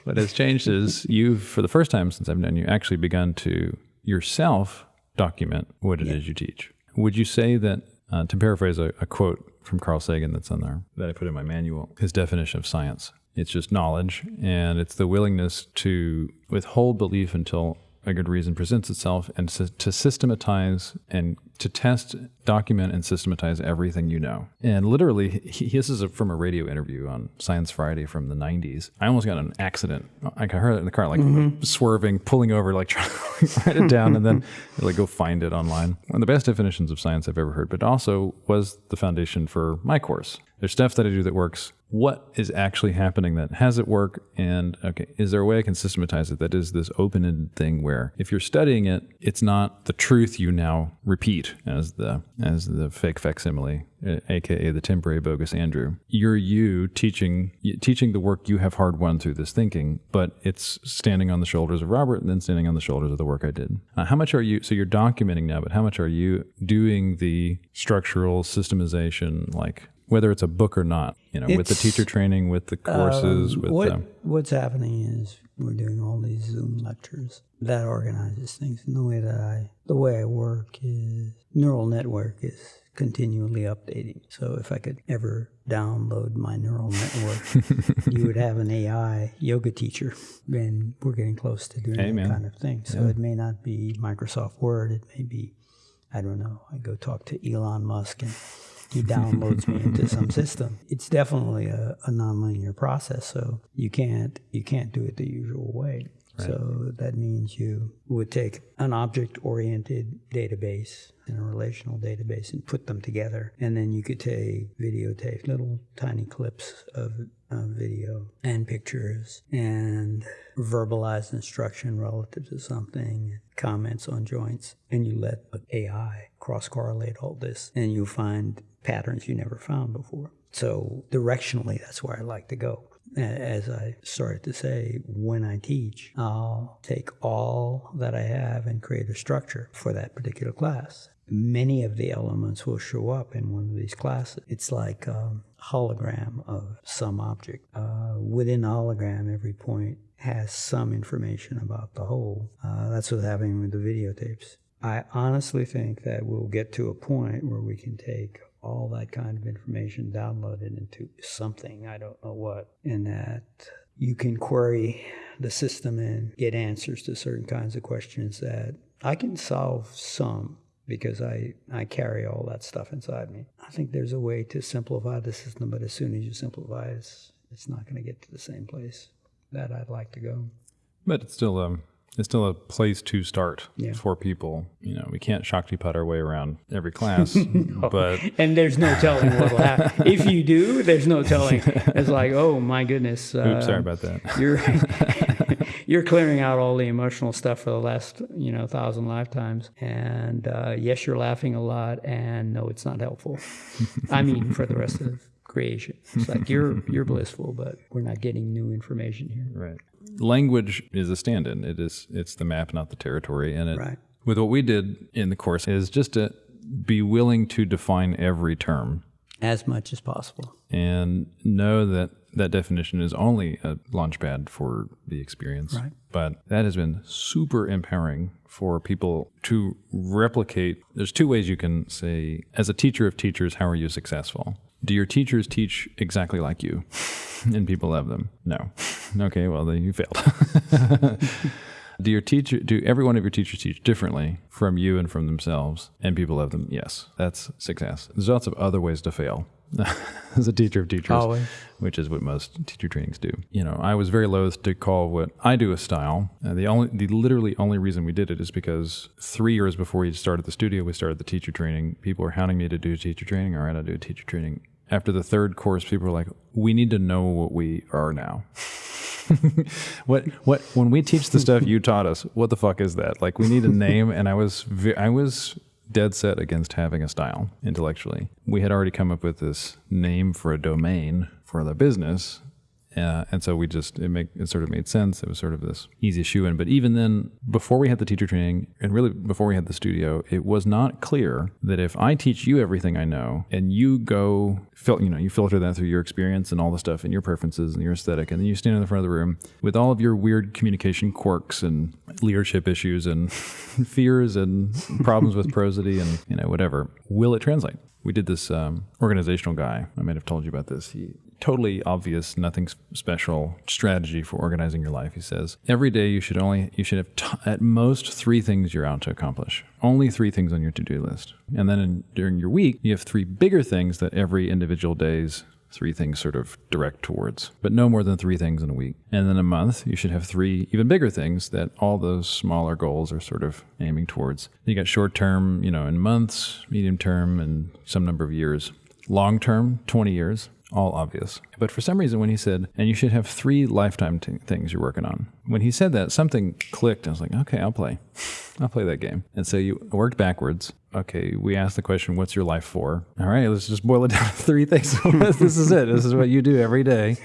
What has changed is you've, for the first time since I've known you, actually begun to yourself document what it is you teach. Would you say that, to paraphrase a quote from Carl Sagan that's on there, that I put in my manual, his definition of science, it's just knowledge, and it's the willingness to withhold belief until a good reason presents itself, and to systematize and to test, document, and systematize everything you know. And literally, this is from a radio interview on Science Friday from the 90s. I almost got in an accident. I heard it in the car, like swerving, pulling over, like trying to write it down, and then like go find it online. One of the best definitions of science I've ever heard, but also was the foundation for my course. There's stuff that I do that works. What is actually happening that has it work? And okay, is there a way I can systematize it that is this open-ended thing where if you're studying it, it's not the truth you now repeat as the fake facsimile, aka the temporary bogus Andrew. You're you teaching the work you have hard won through this thinking, but it's standing on the shoulders of Robert and then standing on the shoulders of the work I did. How much are you, so you're documenting now, but how much are you doing the structural systemization, like whether it's a book or not, with the teacher training, with the courses, what's happening is we're doing all these Zoom lectures that organizes things. And the way I work is neural network is continually updating. So if I could ever download my neural network, you would have an AI yoga teacher. And we're getting close to doing that kind of thing. So it may not be Microsoft Word. It may be, I don't know, I go talk to Elon Musk and he downloads me into some system. It's definitely a nonlinear process, so you can't do it the usual way. Right. So that means you would take an object-oriented database and a relational database and put them together, and then you could videotape little tiny clips of video and pictures and verbalized instruction relative to something, comments on joints, and you let AI cross-correlate all this, and you find patterns you never found before. So directionally, that's where I like to go. As I started to say, when I teach, I'll take all that I have and create a structure for that particular class. Many of the elements will show up in one of these classes. It's like a hologram of some object. Within the hologram, every point has some information about the whole. That's what's happening with the videotapes. I honestly think that we'll get to a point where we can take all that kind of information, download it into something, I don't know what, and that you can query the system and get answers to certain kinds of questions that I can solve some because I carry all that stuff inside me. I think there's a way to simplify the system, but as soon as you simplify it, it's not going to get to the same place that I'd like to go. But it's still a place to start for people. We can't Shaktipat our way around every class. No. But and there's no telling what will happen. If you do, there's no telling. It's like, oh my goodness. Oops, sorry about that. You're clearing out all the emotional stuff for the last 1,000 lifetimes. And yes, you're laughing a lot. And no, it's not helpful. I mean, for the rest of creation. It's like you're blissful, but we're not getting new information here. Right. Language is a stand-in. It's the map, not the territory. And with what we did in the course is just to be willing to define every term as much as possible, and know that that definition is only a launchpad for the experience. Right. But that has been super empowering for people to replicate. There's two ways you can say, as a teacher of teachers, how are you successful? Do your teachers teach exactly like you? And people love them? No. Okay, well, then you failed. Do every one of your teachers teach differently from you and from themselves, and people love them? Yes, that's success. There's lots of other ways to fail. as a teacher of teachers, Always. which is what most teacher trainings do. You know, I was very loath to call what I do a style. The literally only reason we did it is because 3 years before we started the studio, we started the teacher training. People were hounding me to do teacher training. All right, I'll do teacher training. After the third course, people were like, we need to know what we are now. When we teach the stuff you taught us, what the fuck is that? Like, we need a name. And I was dead set against having a style intellectually. We had already come up with this name for a domain for the business. And so it sort of made sense. It was sort of this easy shoe-in. But even then, before we had the teacher training, and really before we had the studio, it was not clear that if I teach you everything I know, and you go, you filter that through your experience and all the stuff and your preferences and your aesthetic, and then you stand in the front of the room with all of your weird communication quirks and leadership issues and fears and problems with prosody and whatever, will it translate? We did this organizational guy. I might have told you about this. Totally obvious, nothing special strategy for organizing your life. He says, every day you should have at most 3 things you're out to accomplish. Only 3 things on your to-do list. And then during your week, you have 3 bigger things that every individual day's 3 things sort of direct towards, but no more than 3 things in a week. And then a month, you should have 3 even bigger things that all those smaller goals are sort of aiming towards. You got short term, in months, medium term, and some number of years. Long term, 20 years. All obvious. But for some reason, when he said, and you should have 3 lifetime things you're working on, when he said that, something clicked. I was like, okay, I'll play that game. And so you worked backwards. Okay, we asked the question, what's your life for? All right, let's just boil it down to 3 things. This is it. This is what you do every day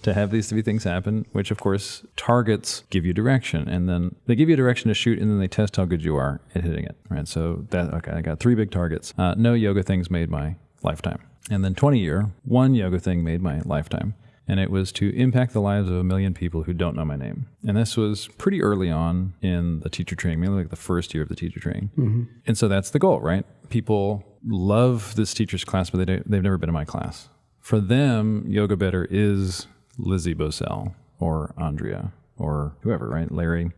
to have these 3 things happen, which of course, targets give you direction. And then they give you direction to shoot, and then they test how good you are at hitting it. All right, so I got 3 big targets. No yoga things made my lifetime. And then 20-year, 1 yoga thing made my lifetime. And it was to impact the lives of 1 million people who don't know my name. And this was pretty early on in the teacher training, maybe like the first year of the teacher training. Mm-hmm. And so that's the goal, right? People love this teacher's class, but they've never been in my class. For them, Yoga Better is Lizzie Bosell or Andrea or whoever, right? Larry.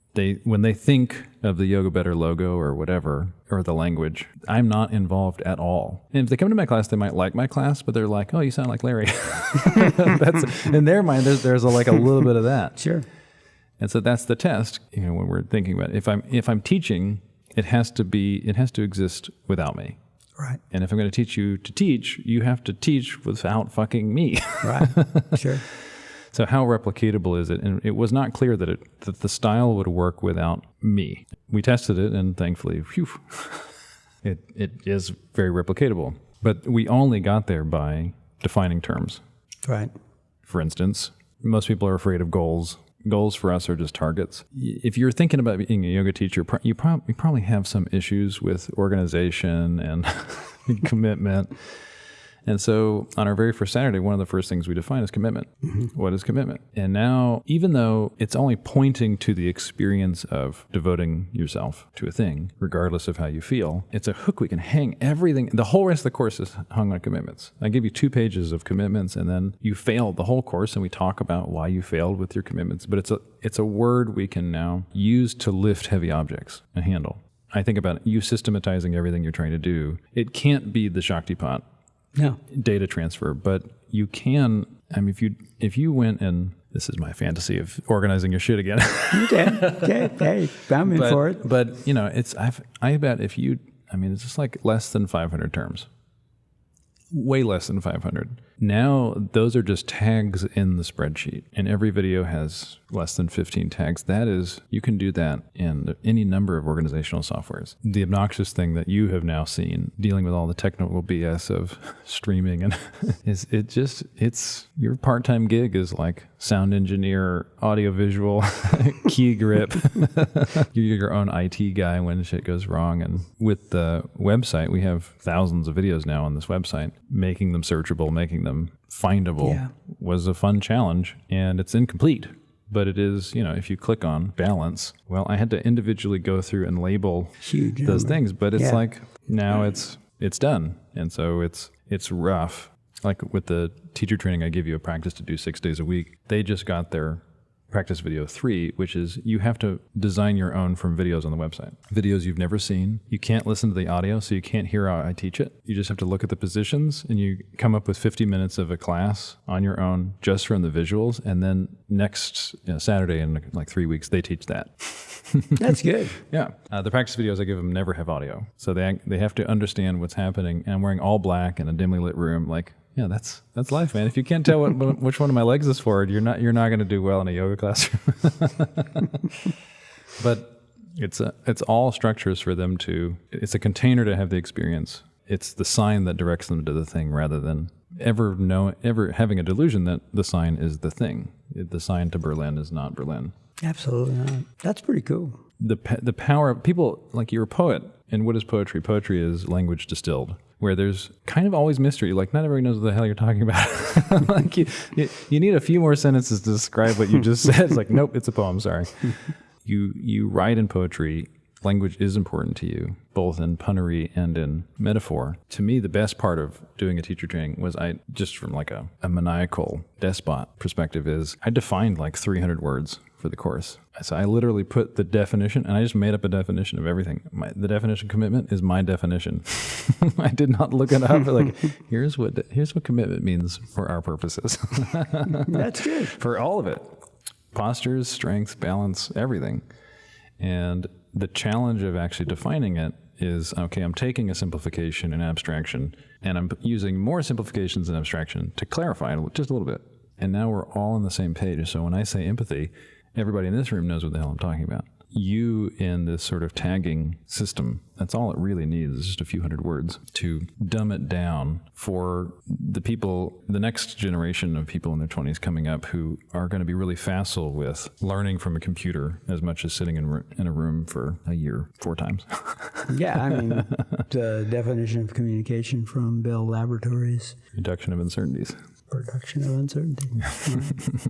When they think of the Yoga Better logo or whatever, or the language, I'm not involved at all. And if they come to my class, they might like my class, but they're like, oh, you sound like Larry. That's in their mind, there's a little bit of that. Sure. And so that's the test, when we're thinking about it. If I'm teaching, it has to exist without me. Right. And if I'm going to teach you to teach, you have to teach without fucking me. Right. Sure. So how replicatable is it? And it was not clear that the style would work without me. We tested it, and thankfully, it is very replicatable. But we only got there by defining terms. Right. For instance, most people are afraid of goals. Goals for us are just targets. If you're thinking about being a yoga teacher, you probably have some issues with organization and commitment. And so on our very first Saturday, one of the first things we define is commitment. Mm-hmm. What is commitment? And now, even though it's only pointing to the experience of devoting yourself to a thing, regardless of how you feel, it's a hook we can hang everything. The whole rest of the course is hung on commitments. I give you 2 pages of commitments, and then you failed the whole course, and we talk about why you failed with your commitments. But it's a word we can now use to lift heavy objects, a handle. I think about you systematizing everything you're trying to do. It can't be the Shaktipat. No. Data transfer, but you can. I mean, if you went and this is my fantasy of organizing your shit again. Okay. Hey, I'm in for it. But I bet if you, it's just like less than 500 terms, way less than 500. Now those are just tags in the spreadsheet, and every video has less than 15 tags. That is, you can do that in any number of organizational softwares. The obnoxious thing that you have now seen, dealing with all the technical BS of streaming, and it's your part-time gig is like sound engineer, audiovisual, key grip. You're your own IT guy when shit goes wrong. And with the website, we have thousands of videos now on this website. Making them searchable, making them findable was a fun challenge, and it's incomplete. But it is, if you click on balance, well, I had to individually go through and label those things, but it's like now it's done. And so it's rough. Like with the teacher training, I give you a practice to do 6 days a week. They just got their practice video 3, which is you have to design your own from videos on the website. Videos you've never seen. You can't listen to the audio, so you can't hear how I teach it. You just have to look at the positions, and you come up with 50 minutes of a class on your own just from the visuals. And then next Saturday in like 3 weeks, they teach that. That's good. Yeah. The practice videos I give them never have audio. So they have to understand what's happening. And I'm wearing all black in a dimly lit room. Like, yeah, that's life, man. If you can't tell which one of my legs is forward, you're not going to do well in a yoga classroom. But it's all structures for them to. It's a container to have the experience. It's the sign that directs them to the thing, rather than ever having a delusion that the sign is the thing. The sign to Berlin is not Berlin. Absolutely not. That's pretty cool. The power of people, like you're a poet, and what is poetry? Poetry is language distilled, where there's kind of always mystery. Like not everybody knows what the hell you're talking about. Like you need a few more sentences to describe what you just said. It's like, nope, it's a poem. Sorry. You write in poetry. Language is important to you, both in punnery and in metaphor. To me, the best part of doing a teacher training was just from like a maniacal despot perspective is I defined like 300 words for the course. So I literally put the definition, and I just made up a definition of everything. The definition of commitment is my definition. I did not look it up. Like, here's what commitment means for our purposes. That's good. For all of it. Postures, strength, balance, everything. And the challenge of actually defining it is, okay, I'm taking a simplification and abstraction, and I'm using more simplifications and abstraction to clarify it just a little bit. And now we're all on the same page. So when I say empathy, everybody in this room knows what the hell I'm talking about. You in this sort of tagging system, that's all it really needs is just a few hundred words to dumb it down for the people, the next generation of people in their 20s coming up who are going to be really facile with learning from a computer as much as sitting in a room for a year 4 times. Yeah, I mean, the definition of communication from Bell Laboratories. Reduction of uncertainties. Reduction of uncertainty. Right.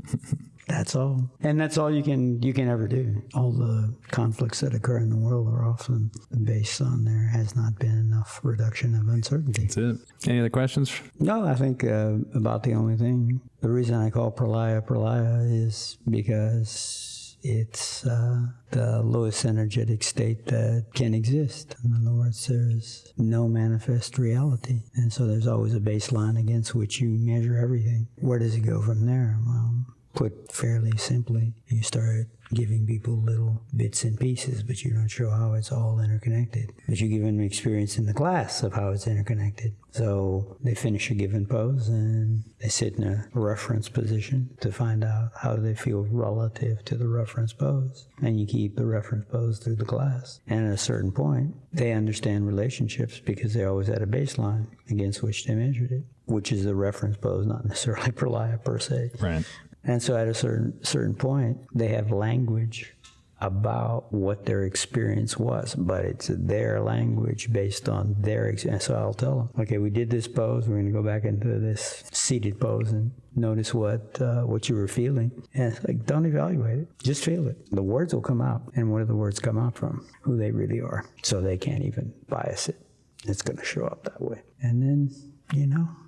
That's all. And that's all you can ever do. All the conflicts that occur in the world are often based on there has not been enough reduction of uncertainty. That's it. Any other questions? No, I think about the only thing. The reason I call pralaya is because it's the lowest energetic state that can exist. In other words, there's no manifest reality. And so there's always a baseline against which you measure everything. Where does it go from there? Well, put fairly simply, you start giving people little bits and pieces, but you don't show how it's all interconnected. But you give them an experience in the class of how it's interconnected. So they finish a given pose and they sit in a reference position to find out how they feel relative to the reference pose. And you keep the reference pose through the class. And at a certain point, they understand relationships because they always had a baseline against which they measured it, which is the reference pose, not necessarily pralaya per se. Right. And so at a certain point, they have language about what their experience was, but it's their language based on their experience. So I'll tell them, okay, we did this pose. We're going to go back into this seated pose and notice what you were feeling. And it's like, don't evaluate it. Just feel it. The words will come out. And where do the words come out from? Who they really are. So they can't even bias it. It's going to show up that way. And then,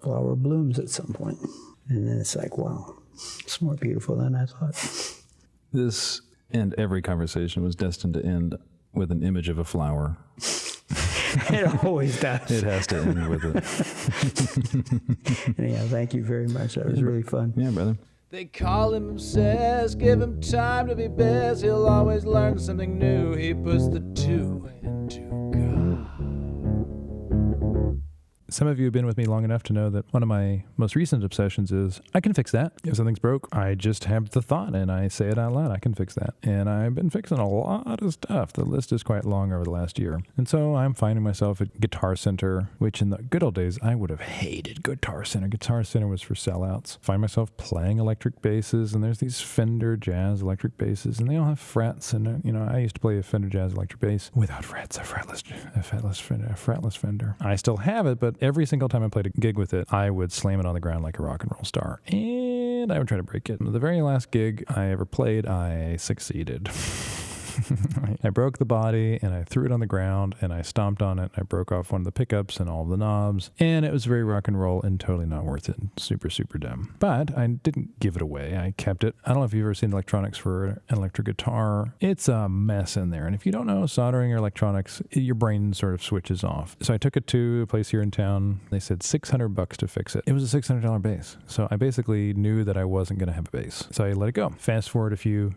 flower blooms at some point. And then it's like, wow. It's more beautiful than I thought. This and every conversation was destined to end with an image of a flower. It always does. It has to end with it. Anyhow, thank you very much. That was really fun. Yeah, brother. They call him obsessed, give him time to be best. He'll always learn something new. He puts the 2 into God. Some of you have been with me long enough to know that one of my most recent obsessions is I can fix that. If something's broke, I just have the thought and I say it out loud. I can fix that. And I've been fixing a lot of stuff. The list is quite long over the last year. And so I'm finding myself at Guitar Center, which in the good old days, I would have hated Guitar Center. Guitar Center was for sellouts. Find myself playing electric basses, and there's these Fender jazz electric basses, and they all have frets. And, I used to play a Fender jazz electric bass without frets, a fretless Fender. I still have it, but every single time I played a gig with it, I would slam it on the ground like a rock and roll star. And I would try to break it. The very last gig I ever played, I succeeded. I broke the body and I threw it on the ground and I stomped on it. I broke off one of the pickups and all of the knobs, and it was very rock and roll and totally not worth it. Super, super dumb. But I didn't give it away. I kept it. I don't know if you've ever seen electronics for an electric guitar. It's a mess in there. And if you don't know soldering or electronics, your brain sort of switches off. So I took it to a place here in town. They said $600 to fix it. It was a $600 bass. So I basically knew that I wasn't going to have a bass. So I let it go. Fast forward a few,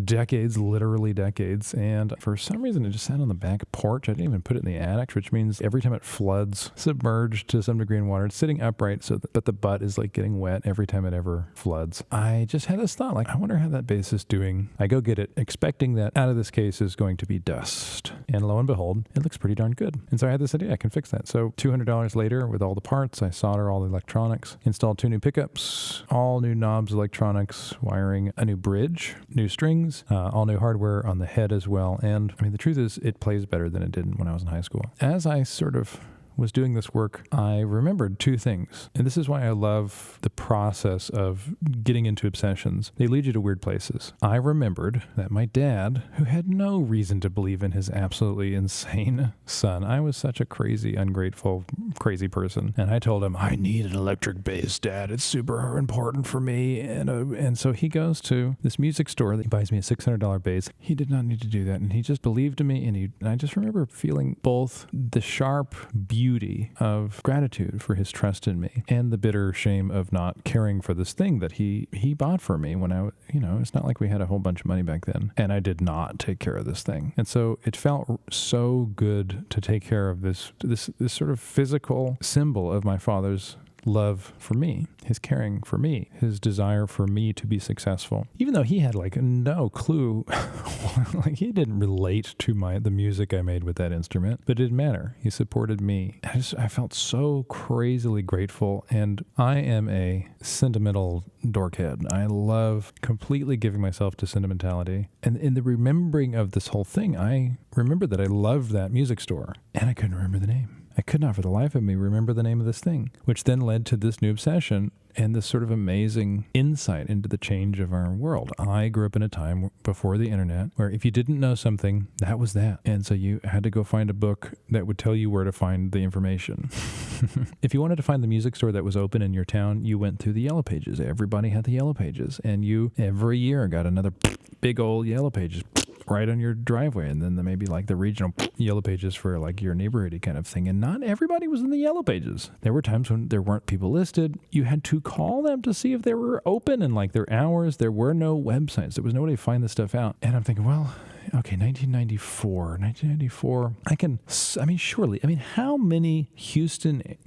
decades, literally decades. And for some reason, it just sat on the back porch. I didn't even put it in the attic, which means every time it floods, submerged to some degree in water, it's sitting upright, but the butt is like getting wet every time it ever floods. I just had this thought, like, I wonder how that bass is doing. I go get it, expecting that out of this case is going to be dust. And lo and behold, it looks pretty darn good. And so I had this idea, I can fix that. So $200 later, with all the parts, I solder all the electronics, installed 2 new pickups, all new knobs, electronics, wiring, a new bridge, new strings, all new hardware on the head as well. And I mean, the truth is, it plays better than it did when I was in high school. As I sort of was doing this work, I remembered 2 things. And this is why I love the process of getting into obsessions. They lead you to weird places. I remembered that my dad, who had no reason to believe in his absolutely insane son, I was such a crazy, ungrateful, crazy person. And I told him, I need an electric bass, Dad. It's super important for me. And so he goes to this music store. He buys me a $600 bass. He did not need to do that. And he just believed in me. And I just remember feeling both the sharp beauty of gratitude for his trust in me and the bitter shame of not caring for this thing that he bought for me when it's not like we had a whole bunch of money back then, and I did not take care of this thing. And so it felt so good to take care of this sort of physical symbol of my father's love for me, his caring for me, his desire for me to be successful. Even though he had like no clue, like he didn't relate to the music I made with that instrument, but it didn't matter. He supported me. I felt so crazily grateful, and I am a sentimental dorkhead. I love completely giving myself to sentimentality. And in the remembering of this whole thing, I remember that I loved that music store, and I couldn't remember the name. I could not for the life of me remember the name of this thing, which then led to this new obsession and this sort of amazing insight into the change of our world. I grew up in a time before the internet where if you didn't know something, that was that. And so you had to go find a book that would tell you where to find the information. If you wanted to find the music store that was open in your town, you went through the Yellow Pages. Everybody had the Yellow Pages. And you, every year, got another big old Yellow Pages right on your driveway, and then maybe like the regional Yellow Pages for like your neighborhoody kind of thing. And not everybody was in the Yellow Pages. There were times when there weren't people listed. You had to call them to see if they were open and like their hours. There were no websites. There was no way to find this stuff out. And I'm thinking, well, okay, 1994, surely, how many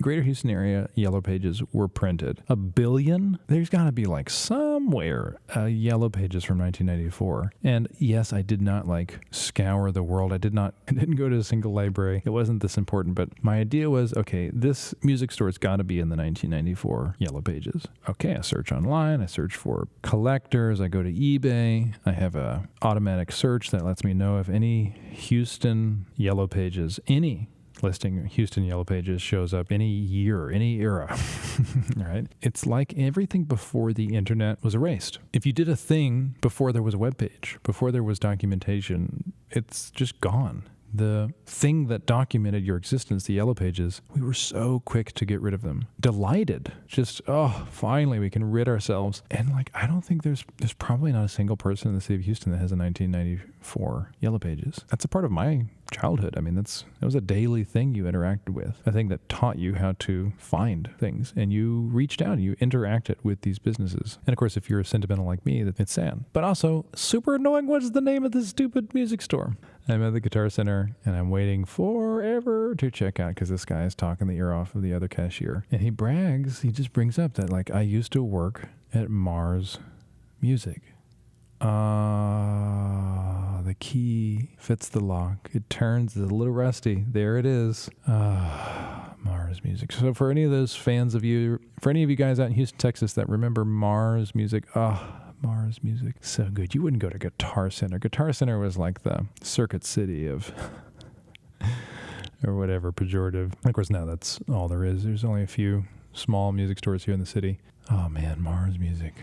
Greater Houston area Yellow Pages were printed? 1 billion? There's got to be like somewhere Yellow Pages from 1994. And yes, I did not like scour the world. I didn't go to a single library. It wasn't this important, but my idea was, okay, this music store's got to be in the 1994 Yellow Pages. Okay, I search online. I search for collectors. I go to eBay. I have a automatic search that lets me know if any Houston Yellow Pages, any listing Houston Yellow Pages shows up any year, any era. Right? It's like everything before the internet was erased. If you did a thing before there was a web page, before there was documentation, it's just gone. The thing that documented your existence, the Yellow Pages, we were so quick to get rid of them. Delighted. Just, finally we can rid ourselves. And like, I don't think there's probably not a single person in the city of Houston that has a 1994 Yellow Pages. That's a part of my childhood. I mean, that was a daily thing you interacted with, a thing that taught you how to find things, and you reached out, you interacted with these businesses. And of course, if you're sentimental like me, it's sad. But also, super annoying, what is the name of this stupid music store? I'm at the Guitar Center, and I'm waiting forever to check out because this guy is talking the ear off of the other cashier. And he brags, he just brings up that, like, I used to work at Mars Music. The key fits the lock. It turns, it's a little rusty. There it is. Mars Music. So for any of those fans of you, for any of you guys out in Houston, Texas that remember Mars Music, Mars Music, so good. You wouldn't go to Guitar Center. Guitar Center was like the Circuit City of, or whatever, pejorative. And of course, now that's all there is. There's only a few small music stores here in the city. Oh man, Mars Music.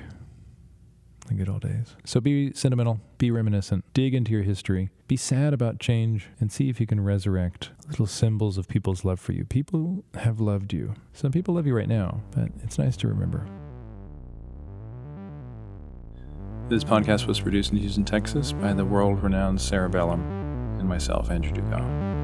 the good old days. So be sentimental, be reminiscent, dig into your history, be sad about change, and see if you can resurrect little symbols of people's love for you. People have loved you. Some people love you right now, but it's nice to remember. This podcast was produced in Houston, Texas by the world-renowned Cerebellum and myself, Andrew Dugas.